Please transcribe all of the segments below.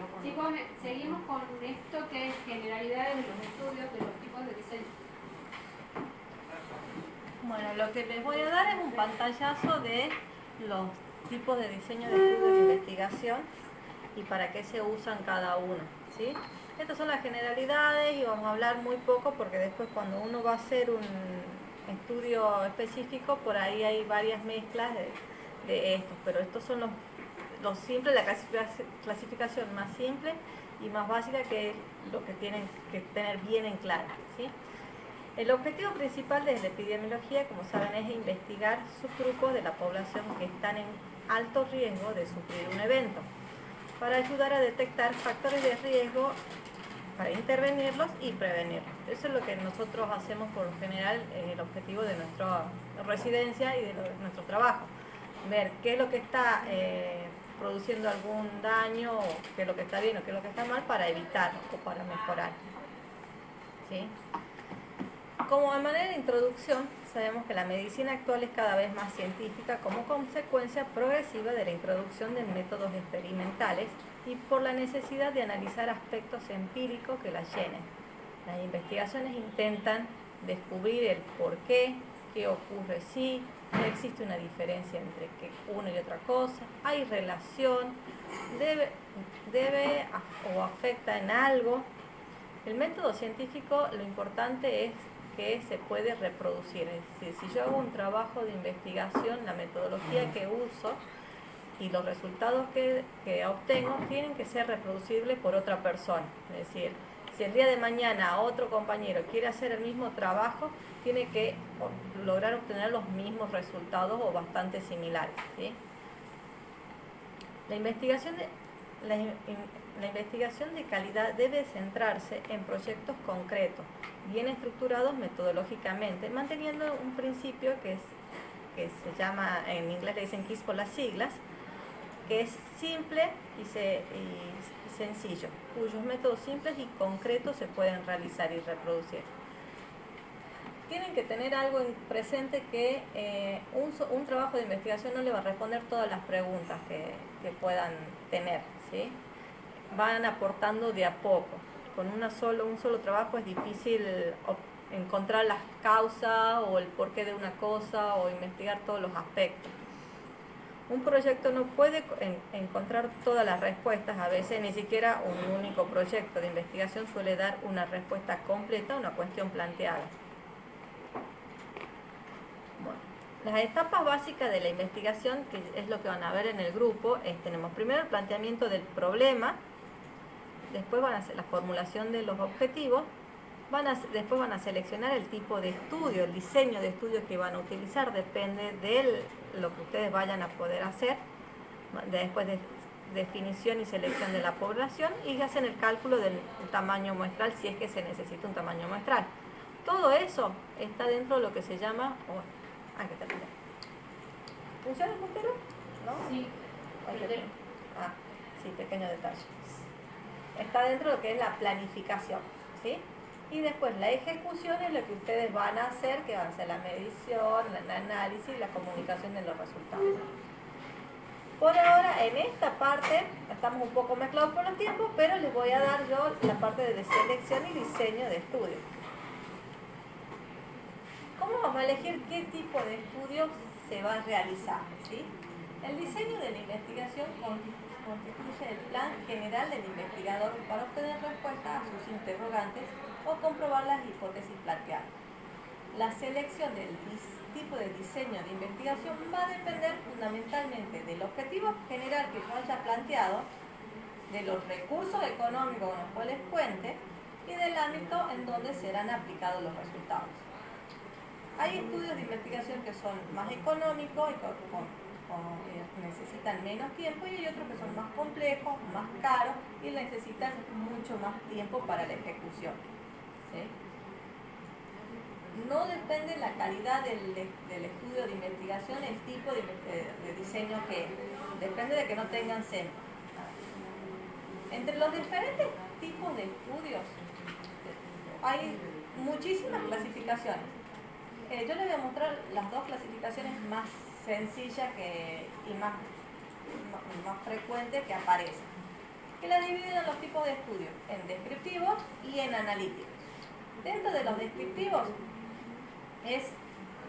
micrófono. Chicos, seguimos con esto que es generalidades de los estudios de los tipos de diseño. Bueno, lo que les voy a dar es un pantallazo de los tipos de diseño de estudio de investigación y para qué se usan cada uno, ¿sí? Estas son las generalidades y vamos a hablar muy poco porque después cuando uno va a hacer un estudio específico, por ahí hay varias mezclas de estos, pero estos son los simples, la clasificación más simple y más básica, que es lo que tienen que tener bien en claro, ¿sí? El objetivo principal de la epidemiología, como saben, es investigar subgrupos de la población que están en alto riesgo de sufrir un evento, para ayudar a detectar factores de riesgo, para intervenirlos y prevenirlos. Eso es lo que nosotros hacemos por lo general, el objetivo de nuestra residencia y de nuestro trabajo. Ver qué es lo que está produciendo algún daño, o qué es lo que está bien o qué es lo que está mal, para evitarlo o para mejorar, ¿sí? Como de manera de introducción, sabemos que la medicina actual es cada vez más científica como consecuencia progresiva de la introducción de métodos experimentales y por la necesidad de analizar aspectos empíricos que la llenen. Las investigaciones intentan descubrir el por qué ocurre si, no existe una diferencia entre una y otra cosa, hay relación, debe o afecta en algo. El método científico, lo importante es que se puede reproducir, es decir, si yo hago un trabajo de investigación, la metodología que uso y los resultados que obtengo tienen que ser reproducibles por otra persona. Es decir, si el día de mañana otro compañero quiere hacer el mismo trabajo, tiene que lograr obtener los mismos resultados o bastante similares, ¿sí? La investigación de calidad debe centrarse en proyectos concretos, bien estructurados metodológicamente, manteniendo un principio que se llama, en inglés le dicen KISS por las siglas, que es simple y sencillo, cuyos métodos simples y concretos se pueden realizar y reproducir. Tienen que tener algo en presente, que un trabajo de investigación no le va a responder todas las preguntas que puedan tener, ¿sí? Van aportando de a poco. Con un solo trabajo es difícil encontrar las causas o el porqué de una cosa o investigar todos los aspectos. Un proyecto no puede encontrar todas las respuestas, a veces ni siquiera un único proyecto de investigación suele dar una respuesta completa a una cuestión planteada. Bueno, las etapas básicas de la investigación, que es lo que van a ver en el grupo, tenemos primero el planteamiento del problema, después van a hacer la formulación de los objetivos, después van a seleccionar el tipo de estudio, el diseño de estudio que van a utilizar, depende de lo que ustedes vayan a poder hacer, después de definición y selección de la población, y hacen el cálculo del tamaño muestral si es que se necesita un tamaño muestral. Todo eso está dentro de lo que se llama... ¿qué tal? ¿Funciona el puntero? ¿No? Sí. Sí, pequeño detalle. Está dentro de lo que es la planificación, ¿sí? Y después la ejecución es lo que ustedes van a hacer, que van a ser la medición, el análisis y la comunicación de los resultados. Por ahora, en esta parte, estamos un poco mezclados por los tiempos, pero les voy a dar yo la parte de selección y diseño de estudios. ¿Cómo vamos a elegir qué tipo de estudios se va a realizar? ¿Sí? El diseño de la investigación constituye el plan general del investigador para obtener respuestas a sus interrogantes o comprobar las hipótesis planteadas. La selección del tipo de diseño de investigación va a depender fundamentalmente del objetivo general que yo haya planteado, de los recursos económicos con los cuales cuente y del ámbito en donde serán aplicados los resultados. Hay estudios de investigación que son más económicos y necesitan menos tiempo, y hay otros que son más complejos, más caros y necesitan mucho más tiempo para la ejecución, ¿sí? No depende la calidad del estudio de investigación, el tipo de diseño que depende de que no tengan centro. Entre los diferentes tipos de estudios hay muchísimas clasificaciones. Yo les voy a mostrar las dos clasificaciones más sencillas y más frecuentes que aparecen. que las dividen en los tipos de estudios, en descriptivos y en analíticos. Dentro de los descriptivos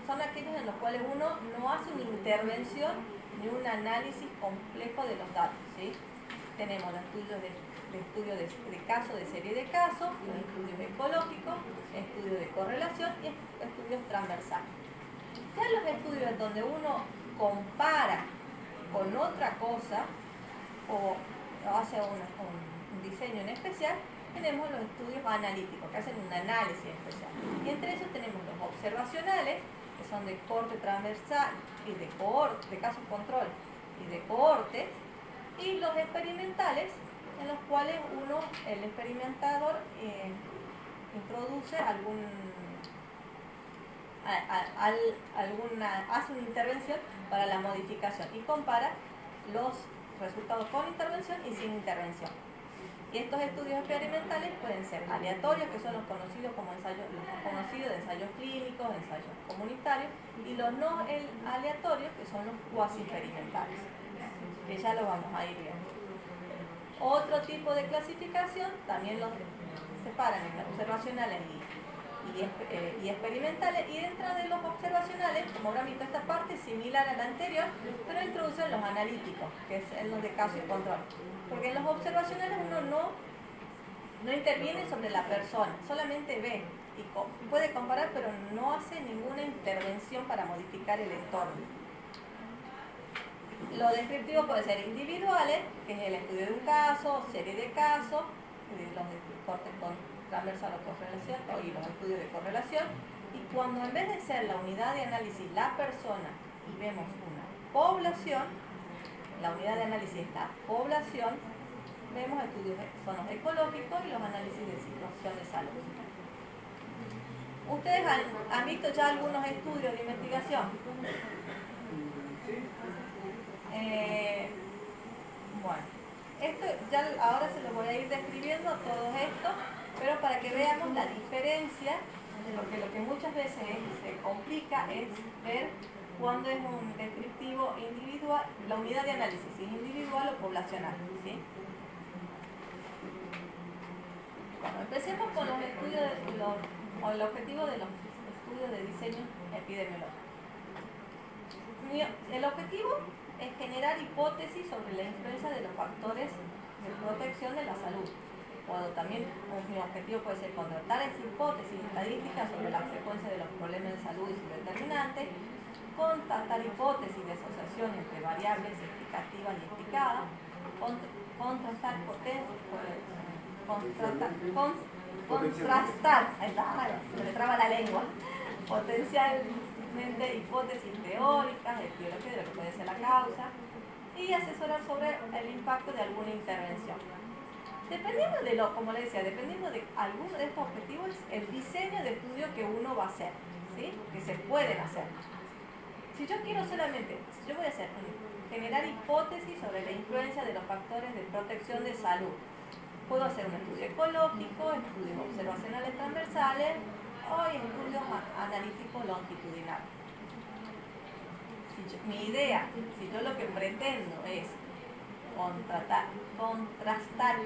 son aquellos en los cuales uno no hace una intervención ni un análisis complejo de los datos, ¿sí? Tenemos los estudios de caso, de serie de casos, los estudios ecológicos, estudios de correlación y estudios transversales. Ya los estudios donde uno compara con otra cosa o hace un diseño en especial, tenemos los estudios analíticos que hacen un análisis especial. Y entre ellos tenemos los observacionales, que son de corte transversal y de casos control y de cohortes, y los experimentales, en los cuales el experimentador introduce hace una intervención para la modificación y compara los resultados con intervención y sin intervención. Y estos estudios experimentales pueden ser aleatorios, que son los conocidos como de ensayos clínicos, ensayos comunitarios, y los no aleatorios, que son los cuasi experimentales, que ya lo vamos a ir viendo. Otro tipo de clasificación también los separan en observacionales y experimentales, y dentro de los observacionales, como habrán visto, esta parte es similar a la anterior, pero introducen los analíticos, que es los de caso y control, porque en los observacionales uno no interviene sobre la persona, solamente ve y puede comparar, pero no hace ninguna intervención para modificar el entorno. Los descriptivos pueden ser individuales, que es el estudio de un caso, serie de casos, los de corte transversal o correlación, y los estudios de correlación. Y cuando en vez de ser la unidad de análisis la persona y vemos una población, la unidad de análisis es la población, vemos estudios son los ecológicos y los análisis de situación de salud. ¿Ustedes han visto ya algunos estudios de investigación? Bueno, esto ya ahora se los voy a ir describiendo todos estos, pero para que veamos la diferencia, porque lo que muchas veces se complica es ver cuándo es un descriptivo individual, la unidad de análisis, si es individual o poblacional, ¿sí? Bueno, empecemos con los estudios o el objetivo de los estudios de diseño epidemiológico. El objetivo es generar hipótesis sobre la influencia de los factores de protección de la salud. O también mi objetivo puede ser contrastar esa hipótesis estadística sobre la frecuencia de los problemas de salud y sus determinantes, contrastar hipótesis de asociación entre variables explicativas y explicadas, contrastar se me traba la lengua, potencialmente hipótesis teóricas, etiología de lo que puede ser la causa, y asesorar sobre el impacto de alguna intervención. Dependiendo de como le decía, dependiendo de alguno de estos objetivos, el diseño de estudio que uno va a hacer, ¿sí? Que se pueden hacer. Si yo quiero solamente, yo voy a hacer generar hipótesis sobre la influencia de los factores de protección de salud. Puedo hacer un estudio ecológico, estudios observacionales transversales o estudios analíticos longitudinales. Mi idea, si yo lo que pretendo es contrastar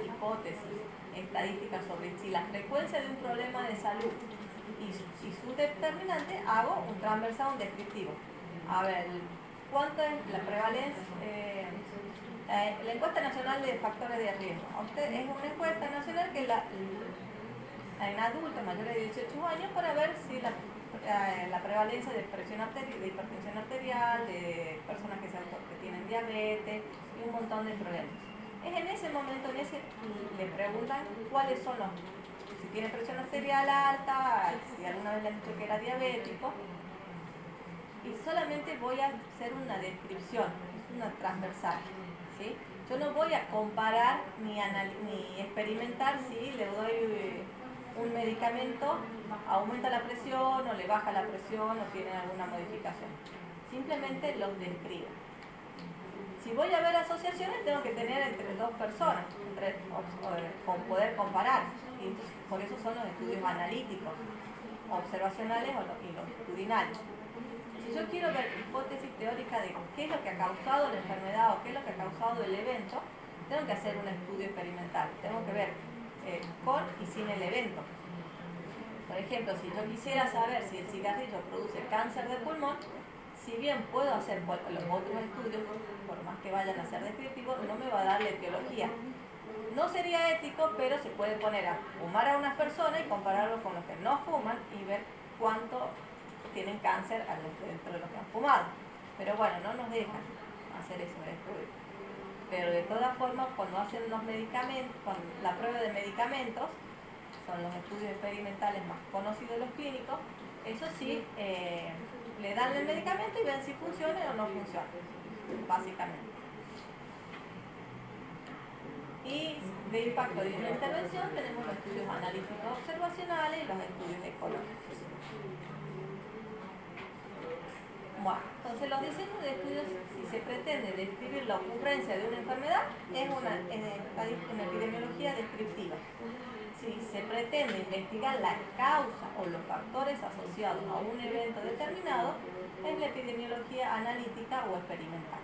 hipótesis estadísticas sobre si la frecuencia de un problema de salud y su determinante, hago un transversal, un descriptivo. A ver, ¿cuánto es la prevalencia? La encuesta nacional de factores de riesgo. Es una encuesta nacional que en adultos mayores de 18 años para ver si la prevalencia de presión arterial, de hipertensión arterial, de personas que tienen diabetes y un montón de problemas. Es en ese momento le preguntan cuáles son si tiene presión arterial alta, si alguna vez le han dicho que era diabético, y solamente voy a hacer una descripción, es una transversal, ¿sí? Yo no voy a comparar ni experimentar si le doy un medicamento, aumenta la presión o le baja la presión o tiene alguna modificación. Simplemente los describo. Si voy a ver asociaciones, tengo que tener entre dos personas, con poder comparar. Y entonces, por eso son los estudios analíticos, observacionales y longitudinales. Si yo quiero ver hipótesis teórica de qué es lo que ha causado la enfermedad o qué es lo que ha causado el evento, tengo que hacer un estudio experimental. experimental. Tenemos que ver con y sin el evento. Por ejemplo, si yo quisiera saber si el cigarrillo produce cáncer de pulmón, si bien puedo hacer los otros estudios, por más que vayan a ser descriptivos, no me va a dar la etiología. No sería ético, pero se puede poner a fumar a unas personas y compararlo con los que no fuman y ver cuánto tienen cáncer dentro de los que han fumado. Pero bueno, no nos dejan hacer esos estudios. Pero de todas formas, cuando hacen los medicamentos, con la prueba de medicamentos, son los estudios experimentales más conocidos de los clínicos, eso sí, le dan el medicamento y ven si funciona o no funciona, básicamente. Y de impacto de una intervención tenemos los estudios analíticos observacionales y los estudios ecológicos. Bueno, entonces los diseños de estudios, si se pretende describir la ocurrencia de una enfermedad, es una epidemiología descriptiva. Si se pretende investigar la causa o los factores asociados a un evento determinado, es la epidemiología analítica o experimental.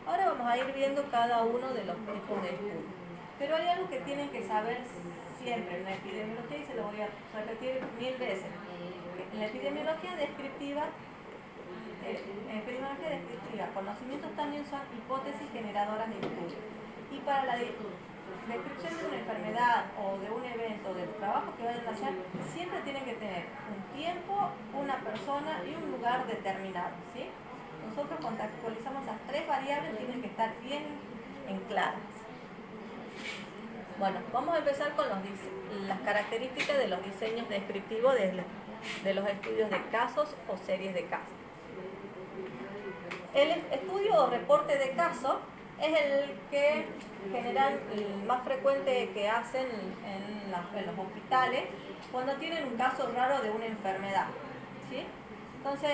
Ahora vamos a ir viendo cada uno de los tipos de estudios. Pero hay algo que tienen que saber siempre en la epidemiología, y se lo voy a repetir 1000 veces. En la epidemiología descriptiva, conocimientos también son hipótesis generadoras de estudios. Y para la descripción de una enfermedad o de un evento, del trabajo que vayan a hacer, siempre tienen que tener un tiempo, una persona y un lugar determinado, ¿sí? Nosotros cuando actualizamos las 3 variables tienen que estar bien en claras. Bueno, vamos a empezar con las características de los diseños descriptivos de los estudios de casos o series de casos. El estudio o reporte de caso es el que general, el más frecuente que hacen en los hospitales cuando tienen un caso raro de una enfermedad, ¿sí? Entonces,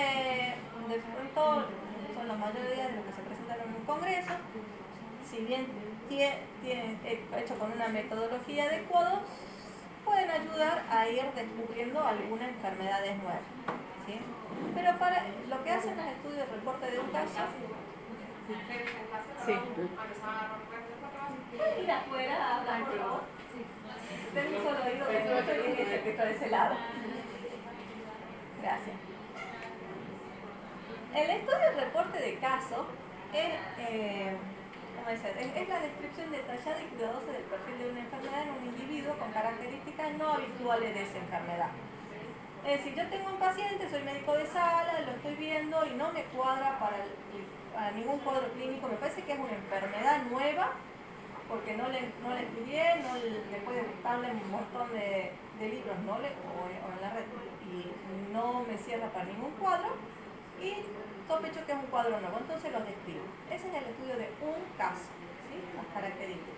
de pronto son la mayoría de los que se presentan en un congreso, si bien tienen hecho con una metodología adecuada, pueden ayudar a ir descubriendo algunas enfermedades nuevas, ¿sí? Pero para lo que hacen los estudios de reporte de un caso, sí. Ir afuera a hablar, por favor. Tengo un solo oído que escucho y es ese que está de ese lado. Gracias. El estudio de reporte de caso es la descripción detallada y cuidadosa del perfil de una enfermedad en un individuo con características no habituales de esa enfermedad. Es decir, yo tengo un paciente, soy médico de sala, lo estoy viendo y no me cuadra para ningún cuadro clínico, me parece que es una enfermedad nueva, porque no le estudié, después de buscarle un montón de libros o en la red, y no me cierra para ningún cuadro, y sospecho que es un cuadro nuevo, entonces lo describo. Ese es el estudio de un caso, ¿sí? Las características.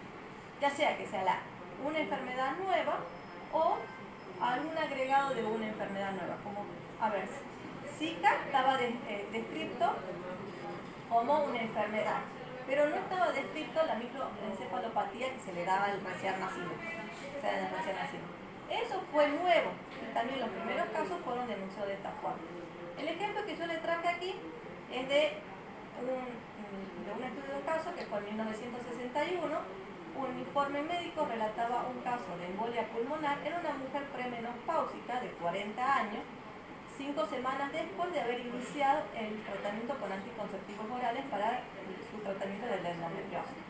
Ya sea que sea una enfermedad nueva o algún agregado de una enfermedad nueva. Como, a ver, Zika estaba descrito como una enfermedad, pero no estaba descrito la microencefalopatía que se le daba al recién nacido. Eso fue nuevo, y también los primeros casos fueron denunciados de esta forma. El ejemplo que yo le traje aquí es de un estudio de un caso que fue en 1961. Un informe médico relataba un caso de embolia pulmonar en una mujer premenopáusica de 40 años, 5 semanas después de haber iniciado el tratamiento con anticonceptivos orales para su tratamiento de la endometriosis.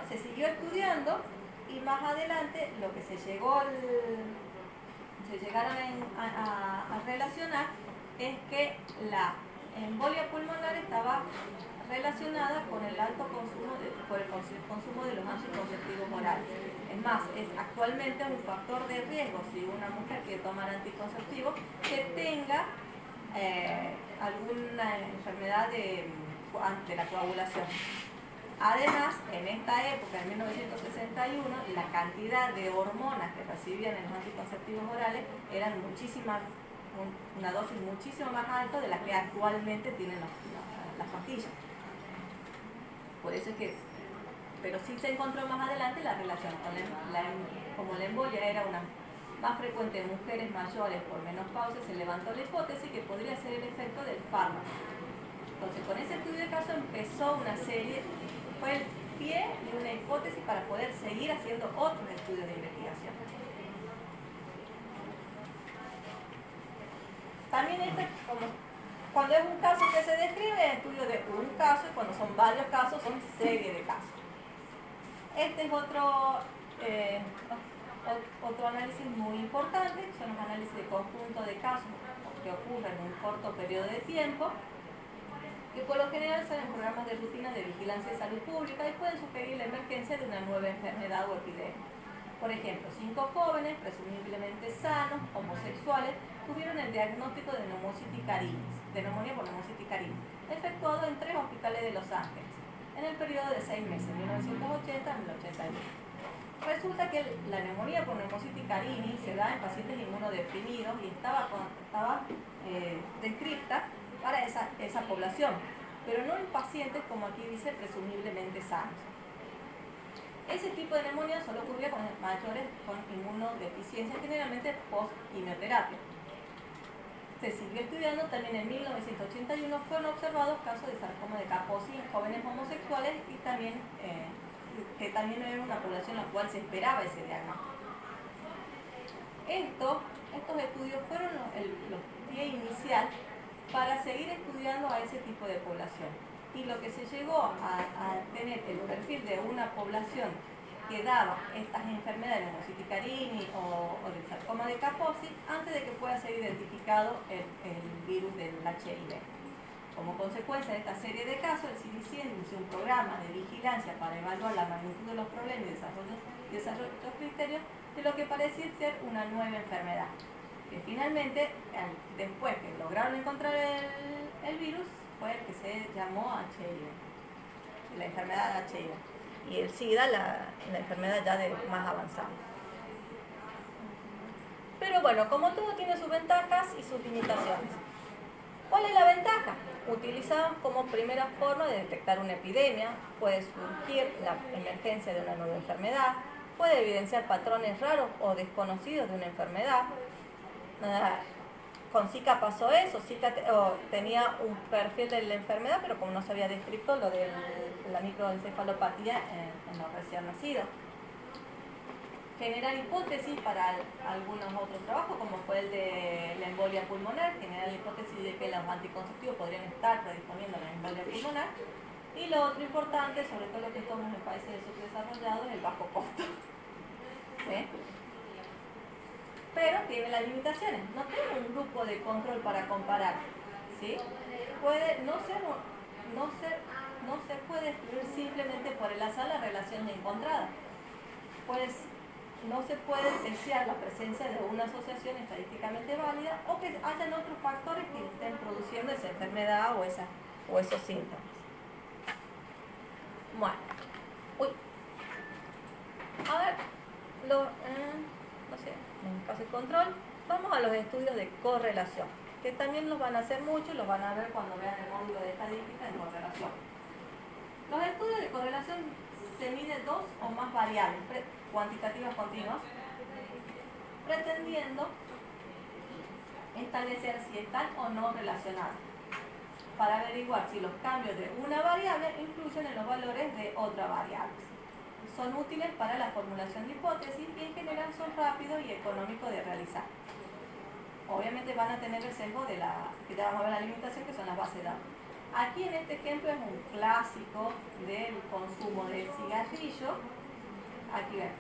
Se siguió estudiando y más adelante lo que se llegaron a relacionar es que la embolia pulmonar estaba relacionada con el alto consumo por el consumo de los anticonceptivos orales. Es más, es actualmente un factor de riesgo si una mujer quiere tomar anticonceptivos que tenga alguna enfermedad de la coagulación. Además, en esta época, en 1961, la cantidad de hormonas que recibían en los anticonceptivos orales eran una dosis muchísimo más alta de la que actualmente tienen las pastillas. Por eso es que, pero sí se encontró más adelante la relación con como la embolia era más frecuente en mujeres mayores por menopausia, se levantó la hipótesis que podría ser el efecto del fármaco. Entonces, con ese estudio de caso empezó una serie, fue pie y una hipótesis para poder seguir haciendo otros estudios de investigación. También cuando es un caso que se describe, es estudio de un caso, y cuando son varios casos, son serie de casos. Este es otro análisis muy importante, que son los análisis de conjunto de casos que ocurren en un corto periodo de tiempo, que por lo general son en programas de rutina de vigilancia de salud pública y pueden sugerir la emergencia de una nueva enfermedad o epidemia. Por ejemplo, 5 jóvenes, presumiblemente sanos, homosexuales, tuvieron el diagnóstico de neumonía por Pneumocystis caris, efectuado en 3 hospitales de Los Ángeles, en el periodo de 6 meses, 1980 a 1981. Resulta que la neumonía por Pneumocystis caris se da en pacientes inmunodeprimidos y estaba descrita para esa población, pero no en pacientes, como aquí dice, presumiblemente sanos. Ese tipo de neumonía solo ocurría con mayores con inmunodeficiencia, generalmente post-quimioterapia. Se siguió estudiando también en 1981, fueron observados casos de sarcoma de Kaposi en jóvenes homosexuales y también, que también era una población en la cual se esperaba ese diagnóstico. Estos estudios fueron los pie inicial para seguir estudiando a ese tipo de población. Y lo que se llegó a tener el perfil de una población que daba estas enfermedades de Pneumocystis caris o del sarcoma de Kaposi antes de que pueda ser identificado el virus del HIV. Como consecuencia de esta serie de casos, el CDC inició un programa de vigilancia para evaluar la magnitud de los problemas y desarrolló criterios de lo que parecía ser una nueva enfermedad, que finalmente, después que lograron encontrar el virus, fue el que se llamó HIV, la enfermedad HIV, y el SIDA, la enfermedad ya más avanzada. Pero bueno, como todo tiene sus ventajas y sus limitaciones. ¿Cuál es la ventaja? Utilizado como primera forma de detectar una epidemia, puede surgir la emergencia de una nueva enfermedad, puede evidenciar patrones raros o desconocidos de una enfermedad. Con Zika pasó eso, Zika tenía un perfil de la enfermedad, pero como no se había descrito lo de la microencefalopatía en los recién nacidos. Generar hipótesis para algunos otros trabajos, como fue el de la embolia pulmonar, generar la hipótesis de que los anticonceptivos podrían estar predisponiendo a la embolia pulmonar. Y lo otro importante, sobre todo lo que estamos en países subdesarrollados, es el bajo costo. ¿Sí? Pero tiene las limitaciones, no tiene un grupo de control para comparar, ¿sí? No se puede excluir simplemente por el azar la relación de encontrada. Pues no se puede desear la presencia de una asociación estadísticamente válida o que hayan otros factores que estén produciendo esa enfermedad o esos síntomas. Bueno, a ver, en caso de control, vamos a los estudios de correlación, que también los van a hacer mucho y los van a ver cuando vean el módulo de estadística de correlación. Los estudios de correlación se miden 2 o más variables cuantitativas continuas, pretendiendo establecer si están o no relacionadas, para averiguar si los cambios de una variable influyen en los valores de otra variable. Son útiles para la formulación de hipótesis y en general son rápidos y económicos de realizar. Obviamente van a tener el sesgo que ya vamos a ver la limitación, que son las bases de datos. Aquí en este ejemplo es un clásico del consumo de cigarrillo. Aquí ven,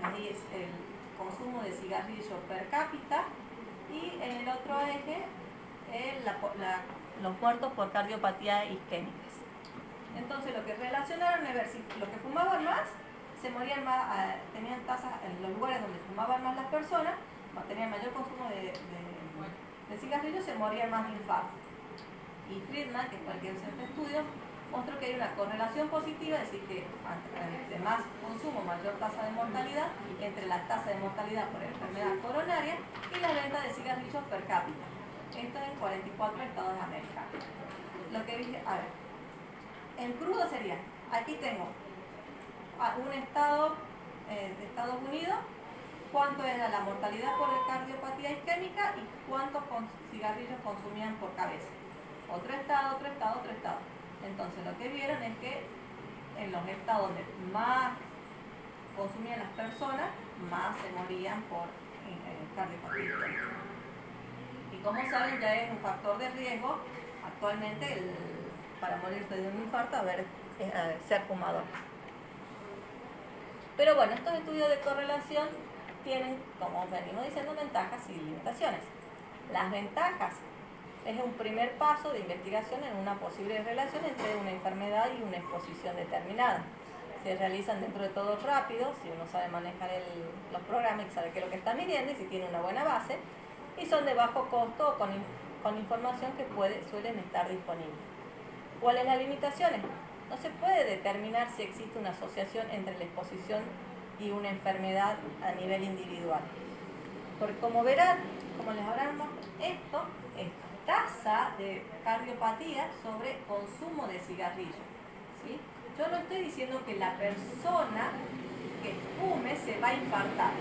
ahí es el consumo de cigarrillo per cápita y en el otro eje los muertos por cardiopatía isquémicas. Entonces lo que relacionaron es ver si los que fumaban más se morían más, tenían tasas en los lugares donde fumaban más las personas, tenían mayor consumo de cigarrillos, se morían más de infarto. Y Friedman, que fue el que hizo este estudio, mostró que hay una correlación positiva, es decir, que entre más consumo, mayor tasa de mortalidad, entre la tasa de mortalidad por enfermedad coronaria y la venta de cigarrillos per cápita. Esto en 44 estados americanos. Lo que dije, a ver, en crudo sería, aquí tengo un estado de Estados Unidos, cuánto era la mortalidad por cardiopatía isquémica y cuántos cigarrillos consumían por cabeza. Otro estado. Entonces lo que vieron es que en los estados donde más consumían las personas, más se morían por cardiopatía. Y como saben, ya es un factor de riesgo actualmente para morirse de un infarto ser fumador. Pero bueno, estos estudios de correlación tienen, como venimos diciendo, ventajas y limitaciones. Las ventajas es un primer paso de investigación en una posible relación entre una enfermedad y una exposición determinada. Se realizan dentro de todo rápido, si uno sabe manejar los programas y sabe qué es lo que está midiendo y si tiene una buena base, y son de bajo costo o con información que suelen estar disponibles. ¿Cuáles las limitaciones? No se puede determinar si existe una asociación entre la exposición y una enfermedad a nivel individual. Porque como verán, como les hablamos, esto es tasa de cardiopatía sobre consumo de cigarrillo, ¿sí? Yo no estoy diciendo que la persona que fume se va a infartar.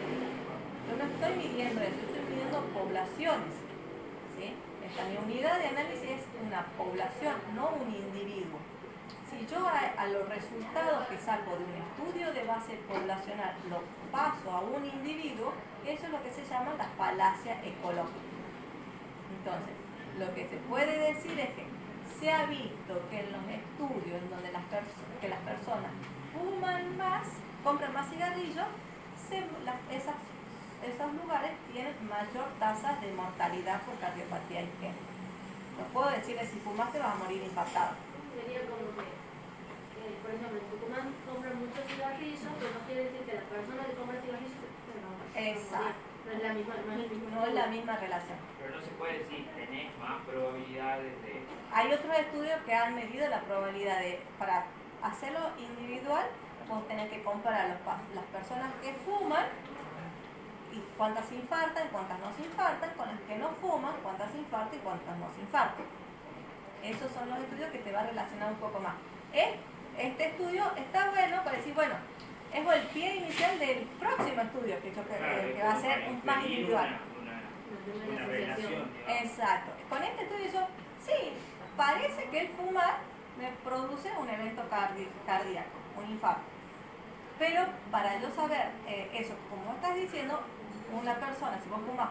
Yo no estoy midiendo eso, estoy midiendo poblaciones, ¿sí? Mi unidad de análisis es una población, no un individuo. Si yo a los resultados que saco de un estudio de base poblacional lo paso a un individuo, eso es lo que se llama la falacia ecológica. Entonces, lo que se puede decir es que se ha visto que en los estudios en donde las personas fuman más, compran más cigarrillos, esos lugares tienen mayor tasa de mortalidad por cardiopatía isquémica. No puedo decirles si fumaste vas a morir infartado. Sería como que, por ejemplo, en Tucumán compran muchos cigarrillos, pero no quiere decir que la persona que compra cigarrillos Exacto. No es la misma, no es la misma relación. Pero no se puede decir, tenés más probabilidades de... Hay otros estudios que han medido la probabilidad para hacerlo individual, vos tenés que comparar las personas que fuman y cuántas se infartan, cuántas no se infartan, con las que no fuman, cuántas se infartan y cuántas no se infartan. Esos son los estudios que te va a relacionar un poco más. Este estudio está bueno para decir, bueno, es el pie inicial del próximo estudio que va a ser más individual. Una relación. Exacto. Con este estudio sí, parece que el fumar me produce un evento cardíaco, un infarto. Pero para yo saber eso, como estás diciendo, una persona, si vos fumas,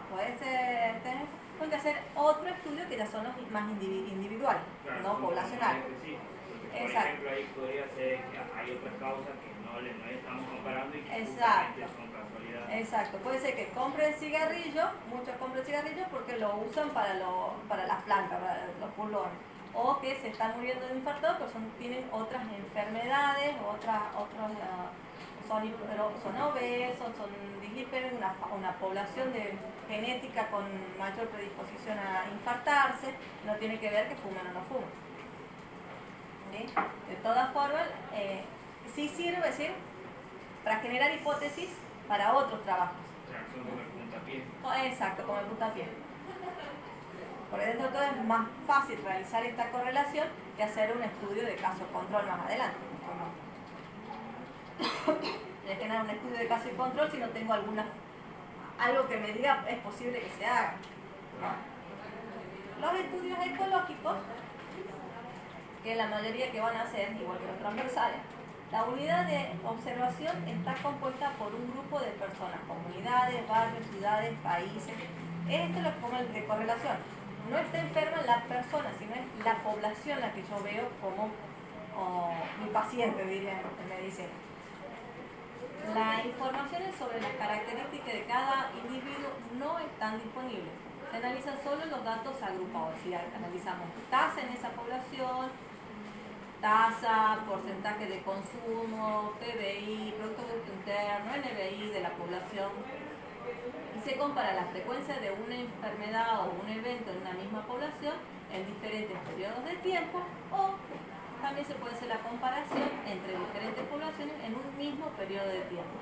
tengo que hacer otro estudio que ya son los más individuales, claro, no poblacionales. Por ejemplo, ahí podría ser que hay otras causas que no estamos comparando y que justamente son casualidades. Exacto, puede ser que compren cigarrillo, muchos compren cigarrillo porque lo usan para las plantas, para los pulmones, o que se están muriendo de infarto, pero tienen otras enfermedades, son obesos, son dislípidos, una población genética con mayor predisposición a infartarse, no tiene que ver que fumen o no fumen. ¿Sí? De todas formas, sí sirve, ¿sí?, para generar hipótesis para otros trabajos. Son como el puntapié. Exacto, como el puntapié. Porque dentro de todo es más fácil realizar esta correlación que hacer un estudio de caso control más adelante. De generar un estudio de caso y control si no tengo algo que me diga es posible que se haga. Los estudios ecológicos, que la mayoría que van a hacer, igual que los transversales, la unidad de observación está compuesta por un grupo de personas, comunidades, barrios, ciudades, países. Esto es como el de correlación. No está enferma la persona, sino es la población la que yo veo como mi paciente, diría en medicina. Las informaciones sobre las características de cada individuo no están disponibles. Se analizan solo los datos agrupados, es decir, analizamos tasa en esa población, tasa, porcentaje de consumo, PBI, Producto Bruto Interno, NBI de la población. Y se compara la frecuencia de una enfermedad o un evento en una misma población en diferentes periodos de tiempo, o también se puede hacer la comparación entre diferentes poblaciones en un mismo periodo de tiempo.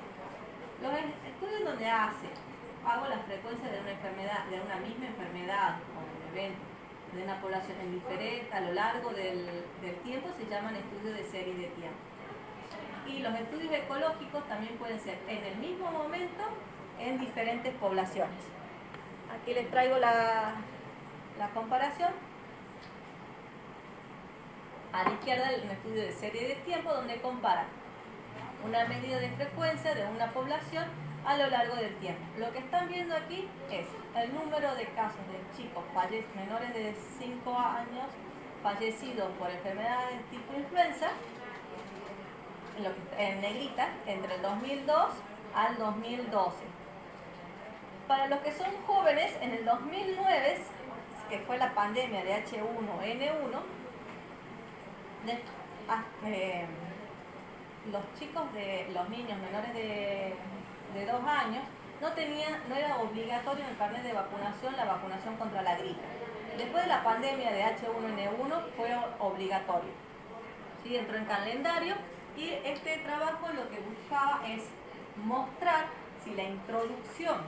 Los estudios donde hago la frecuencia de una enfermedad, de una misma enfermedad o un evento de una población a lo largo del tiempo se llaman estudios de serie de tiempo. Y los estudios ecológicos también pueden ser en el mismo momento en diferentes poblaciones. Aquí les traigo la comparación. A la izquierda un estudio de serie de tiempo donde compara una medida de frecuencia de una población a lo largo del tiempo. Lo que están viendo aquí es el número de casos de chicos menores de 5 años fallecidos por enfermedades tipo influenza, en negrita, entre el 2002 al 2012. Para los que son jóvenes, en el 2009, que fue la pandemia de H1N1, los niños menores de 2 años no era obligatorio en el carnet de vacunación la vacunación contra la gripe. Después de la pandemia de H1N1 fue obligatorio. ¿Sí? Entró en calendario y este trabajo lo que buscaba es mostrar si la introducción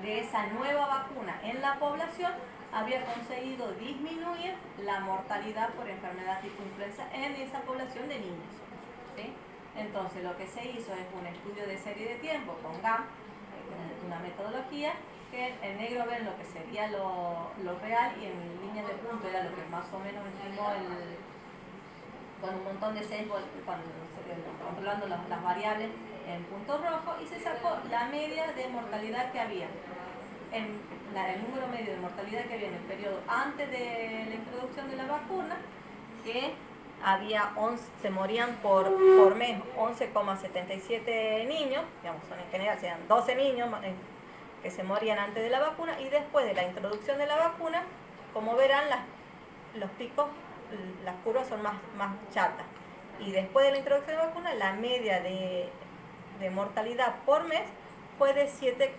de esa nueva vacuna en la población había conseguido disminuir la mortalidad por enfermedad tipo influenza en esa población de niños. ¿Sí? Entonces lo que se hizo es un estudio de serie de tiempo con GAM, una metodología que en negro ven lo que sería lo real y en líneas de punto era lo que más o menos estimó con un montón de sesgos controlando las variables en punto rojo, y se sacó la media de mortalidad que había, el número medio de mortalidad que había en el periodo antes de la introducción de la vacuna, que se morían por mes 11,77 niños, digamos, en general sean 12 niños que se morían antes de la vacuna, y después de la introducción de la vacuna, como verán, los picos, las curvas son más chatas, y después de la introducción de la vacuna, la media de mortalidad por mes fue de 7,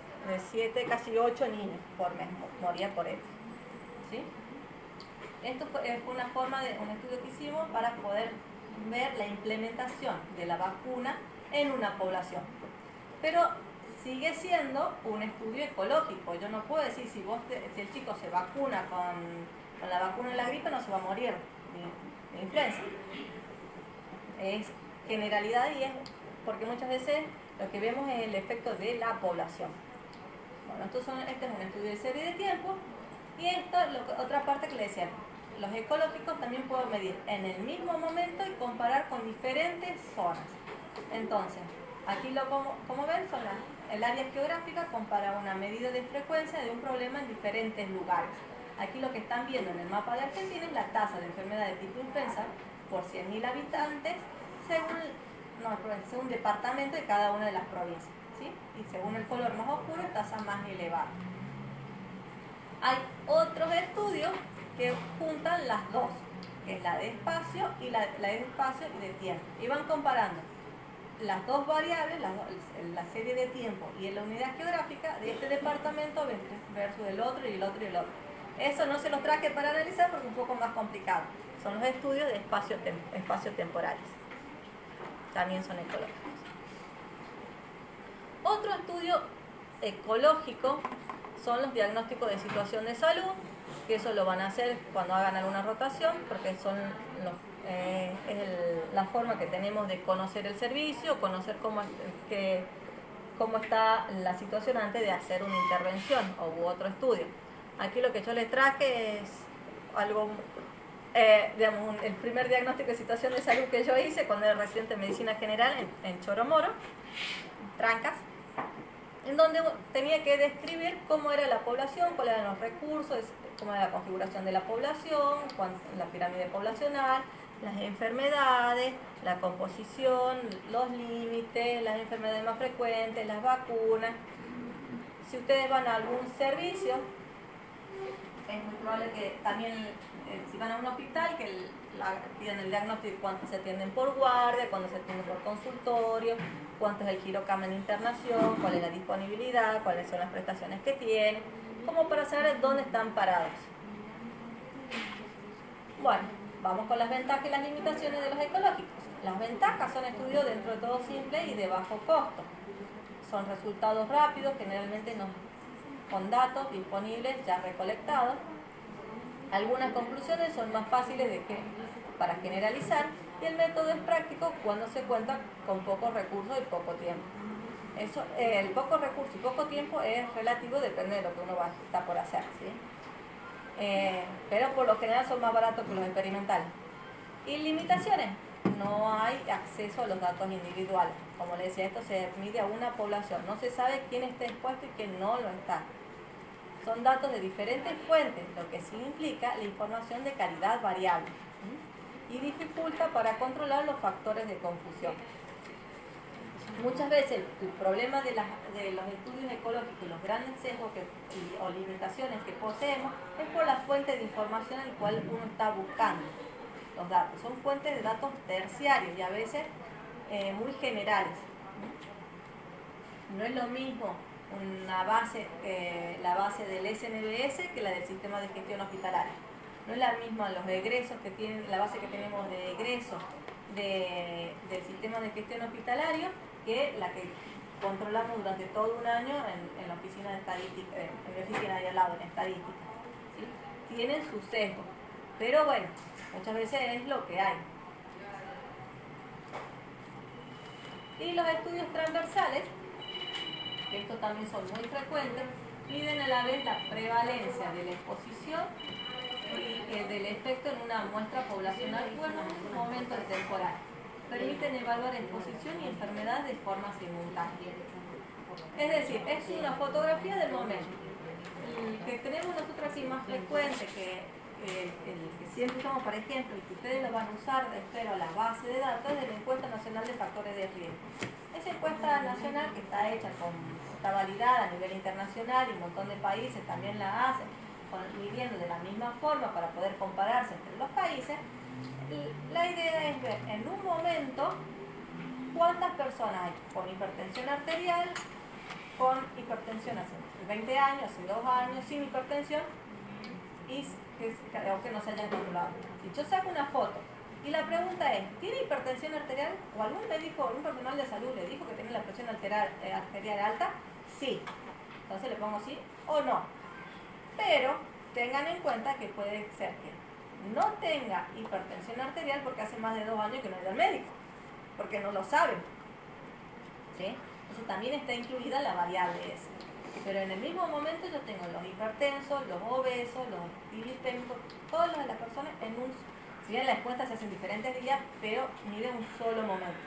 casi 8 niños por mes, moría por él. ¿Sí? Esto fue una forma de un estudio que hicimos para poder ver la implementación de la vacuna en una población. Pero sigue siendo un estudio ecológico. Yo no puedo decir si el chico se vacuna con la vacuna de la gripe no se va a morir de influenza. Es generalidad y es porque muchas veces lo que vemos es el efecto de la población. Bueno, este es un estudio de serie de tiempo, y esto es otra parte que le decía. Los ecológicos también pueden medir en el mismo momento y comparar con diferentes zonas. Entonces, aquí como ven, el área geográfica compara una medida de frecuencia de un problema en diferentes lugares. Aquí lo que están viendo en el mapa de Argentina es la tasa de enfermedad de tipo influenza por 100.000 habitantes según departamento de cada una de las provincias. ¿Sí? Y según el color más oscuro, tasa más elevada. Hay otros estudios que juntan las dos, que es la de espacio y la de espacio y de tiempo. Y van comparando las dos variables, la serie de tiempo y la unidad geográfica de este departamento versus el otro y el otro y el otro. Eso no se los traje para analizar porque es un poco más complicado. Son los estudios de espacio-temporales. También son ecológicos. Otro estudio ecológico son los diagnósticos de situación de salud, que eso lo van a hacer cuando hagan alguna rotación, porque son la forma que tenemos de conocer el servicio, conocer cómo está la situación antes de hacer una intervención u otro estudio. Aquí lo que yo les traje es algo, el primer diagnóstico de situación de salud que yo hice cuando era residente en medicina general en Choromoro, Trancas, en donde tenía que describir cómo era la población, cuáles eran los recursos, cómo era la configuración de la población, la pirámide poblacional, las enfermedades, la composición, los límites, las enfermedades más frecuentes, las vacunas. Si ustedes van a algún servicio, es muy probable que también, si van a un hospital, que pidan el diagnóstico de cuántos se atienden por guardia, cuántos se atienden por consultorio, cuánto es el girocama en internación, cuál es la disponibilidad, cuáles son las prestaciones que tienen, como para saber dónde están parados. Bueno, vamos con las ventajas y las limitaciones de los ecológicos. Las ventajas son estudios dentro de todo simple y de bajo costo. Son resultados rápidos, generalmente con datos disponibles ya recolectados. Algunas conclusiones son más fáciles para generalizar, y el método es práctico cuando se cuenta con pocos recursos y poco tiempo. El poco recurso y poco tiempo es relativo, depende de lo que uno está por hacer, ¿sí? Pero por lo general son más baratos que los experimentales. Y limitaciones, no hay acceso a los datos individuales. Como les decía, esto se mide a una población, no se sabe quién está expuesto y quién no lo está. Son datos de diferentes fuentes, lo que sí implica la información de calidad variable y dificulta para controlar los factores de confusión. Muchas veces el problema de los estudios ecológicos, los grandes sesgos o limitaciones que poseemos es por la fuente de información en la cual uno está buscando los datos. Son fuentes de datos terciarios y a veces muy generales. No es lo mismo la base del SNBS que la del sistema de gestión hospitalaria. No es la misma los egresos que tienen, la base que tenemos de egresos del sistema de gestión hospitalario que la que controlamos durante todo un año en la oficina de estadística, en la oficina de al lado, en estadística. ¿Sí? Tienen su sesgo, pero bueno, muchas veces es lo que hay. Y los estudios transversales, que estos también son muy frecuentes, miden a la vez la prevalencia de la exposición y del efecto en una muestra poblacional o en un momento temporal. Permiten evaluar exposición y enfermedad de forma simultánea. Es decir, es una fotografía del momento. El que tenemos nosotros aquí más frecuente, el que siempre usamos, por ejemplo, y que ustedes lo van a usar, espero, la base de datos de la Encuesta Nacional de Factores de Riesgo. Esa encuesta nacional que está validada a nivel internacional y un montón de países también la hacen, midiendo de la misma forma para poder compararse entre los países. La idea es ver en un momento cuántas personas hay con hipertensión arterial, con hipertensión hace 20 años, hace 2 años, sin hipertensión, y que no se hayan controlado. Si yo saco una foto y la pregunta es, ¿tiene hipertensión arterial? ¿O algún médico, algún profesional de salud le dijo que tiene la presión arterial alta? Sí. Entonces le pongo sí o no. Pero tengan en cuenta que puede ser que no tenga hipertensión arterial porque hace más de 2 años que no ha ido al médico, porque no lo saben. ¿Sí? Entonces también está incluida la variable esa. Pero en el mismo momento yo tengo los hipertensos, los obesos, los dilistémicos, todas las personas en un... Si bien las encuestas se hacen diferentes días, pero mide un solo momento.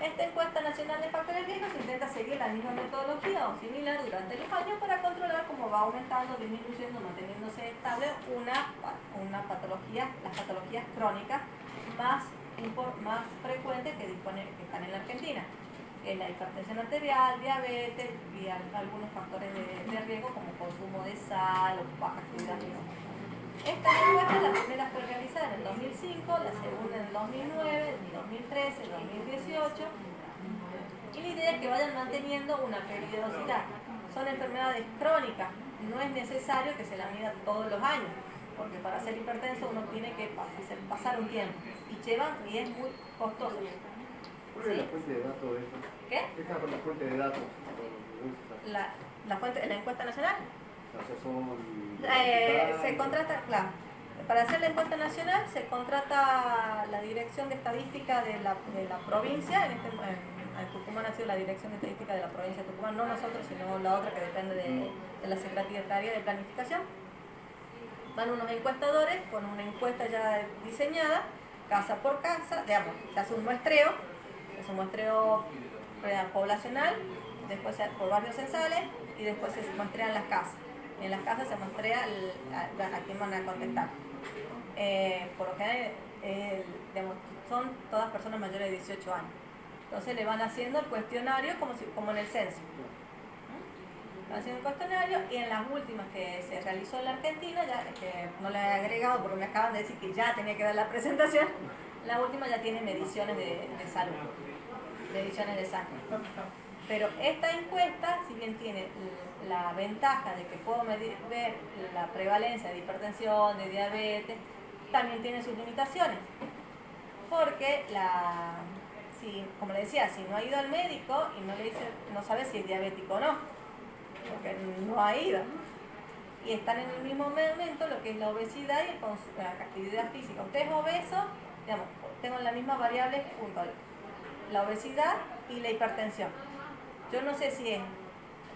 Esta encuesta nacional de factores de riesgo se intenta seguir la misma metodología o similar durante los años para controlar cómo va aumentando, disminuyendo, manteniéndose estable una patología, las patologías crónicas más frecuentes que están en la Argentina. La hipertensión arterial, diabetes y algunos factores de riesgo como consumo de sal o baja actividad física. Esta encuesta, la primera fue realizada en el 2005, la segunda en el 2009, en el 2013, 2018. Y la idea es que vayan manteniendo una periodicidad. Son enfermedades crónicas, no es necesario que se la mida todos los años, porque para ser hipertenso uno tiene que pasar un tiempo y es muy costoso. ¿Cuál es la fuente de datos de eso? ¿Qué? ¿Qué está por la fuente de datos? La fuente, la encuesta nacional. O sea, Se contrata, claro, para hacer la encuesta nacional se contrata la dirección de estadística de la provincia, en Tucumán ha sido la dirección de estadística de la provincia de Tucumán, no nosotros, sino la otra que depende de la Secretaría de Planificación. Van unos encuestadores con una encuesta ya diseñada, casa por casa, digamos, se hace un muestreo, es un muestreo poblacional, después por barrios censales y después se muestrean las casas. En las casas se muestrea a quién van a contestar. Por lo general, digamos, son todas personas mayores de 18 años. Entonces le van haciendo el cuestionario como en el censo. Van haciendo el cuestionario y en las últimas que se realizó en la Argentina, ya que no le he agregado porque me acaban de decir que ya tenía que dar la presentación, la última ya tiene mediciones de salud, mediciones de sangre. Pero esta encuesta, si bien tiene la ventaja de que puedo ver la prevalencia de hipertensión, de diabetes, también tiene sus limitaciones. Porque, como le decía, si no ha ido al médico y no sabe si es diabético o no, porque no ha ido. Y están en el mismo momento lo que es la obesidad y la actividad física. Usted es obeso, digamos, tengo la misma variable junto a la obesidad y la hipertensión. Yo no sé si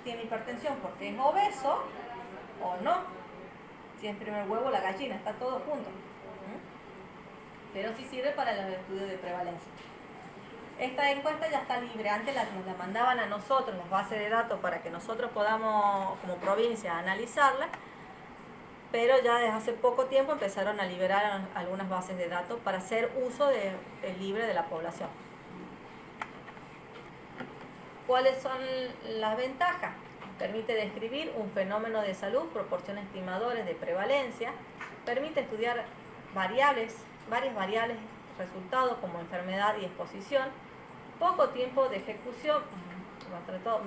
tiene hipertensión porque es obeso o no. Si es primero el huevo o la gallina, está todo junto. pero sí sirve para los estudios de prevalencia. Esta encuesta ya está libre, antes nos la mandaban a nosotros, las bases de datos, para que nosotros podamos, como provincia, analizarla, pero ya desde hace poco tiempo empezaron a liberar algunas bases de datos para hacer uso libre de la población. ¿Cuáles son las ventajas? Permite describir un fenómeno de salud, proporciona estimadores de prevalencia, permite estudiar varias variables, resultados como enfermedad y exposición, poco tiempo de ejecución,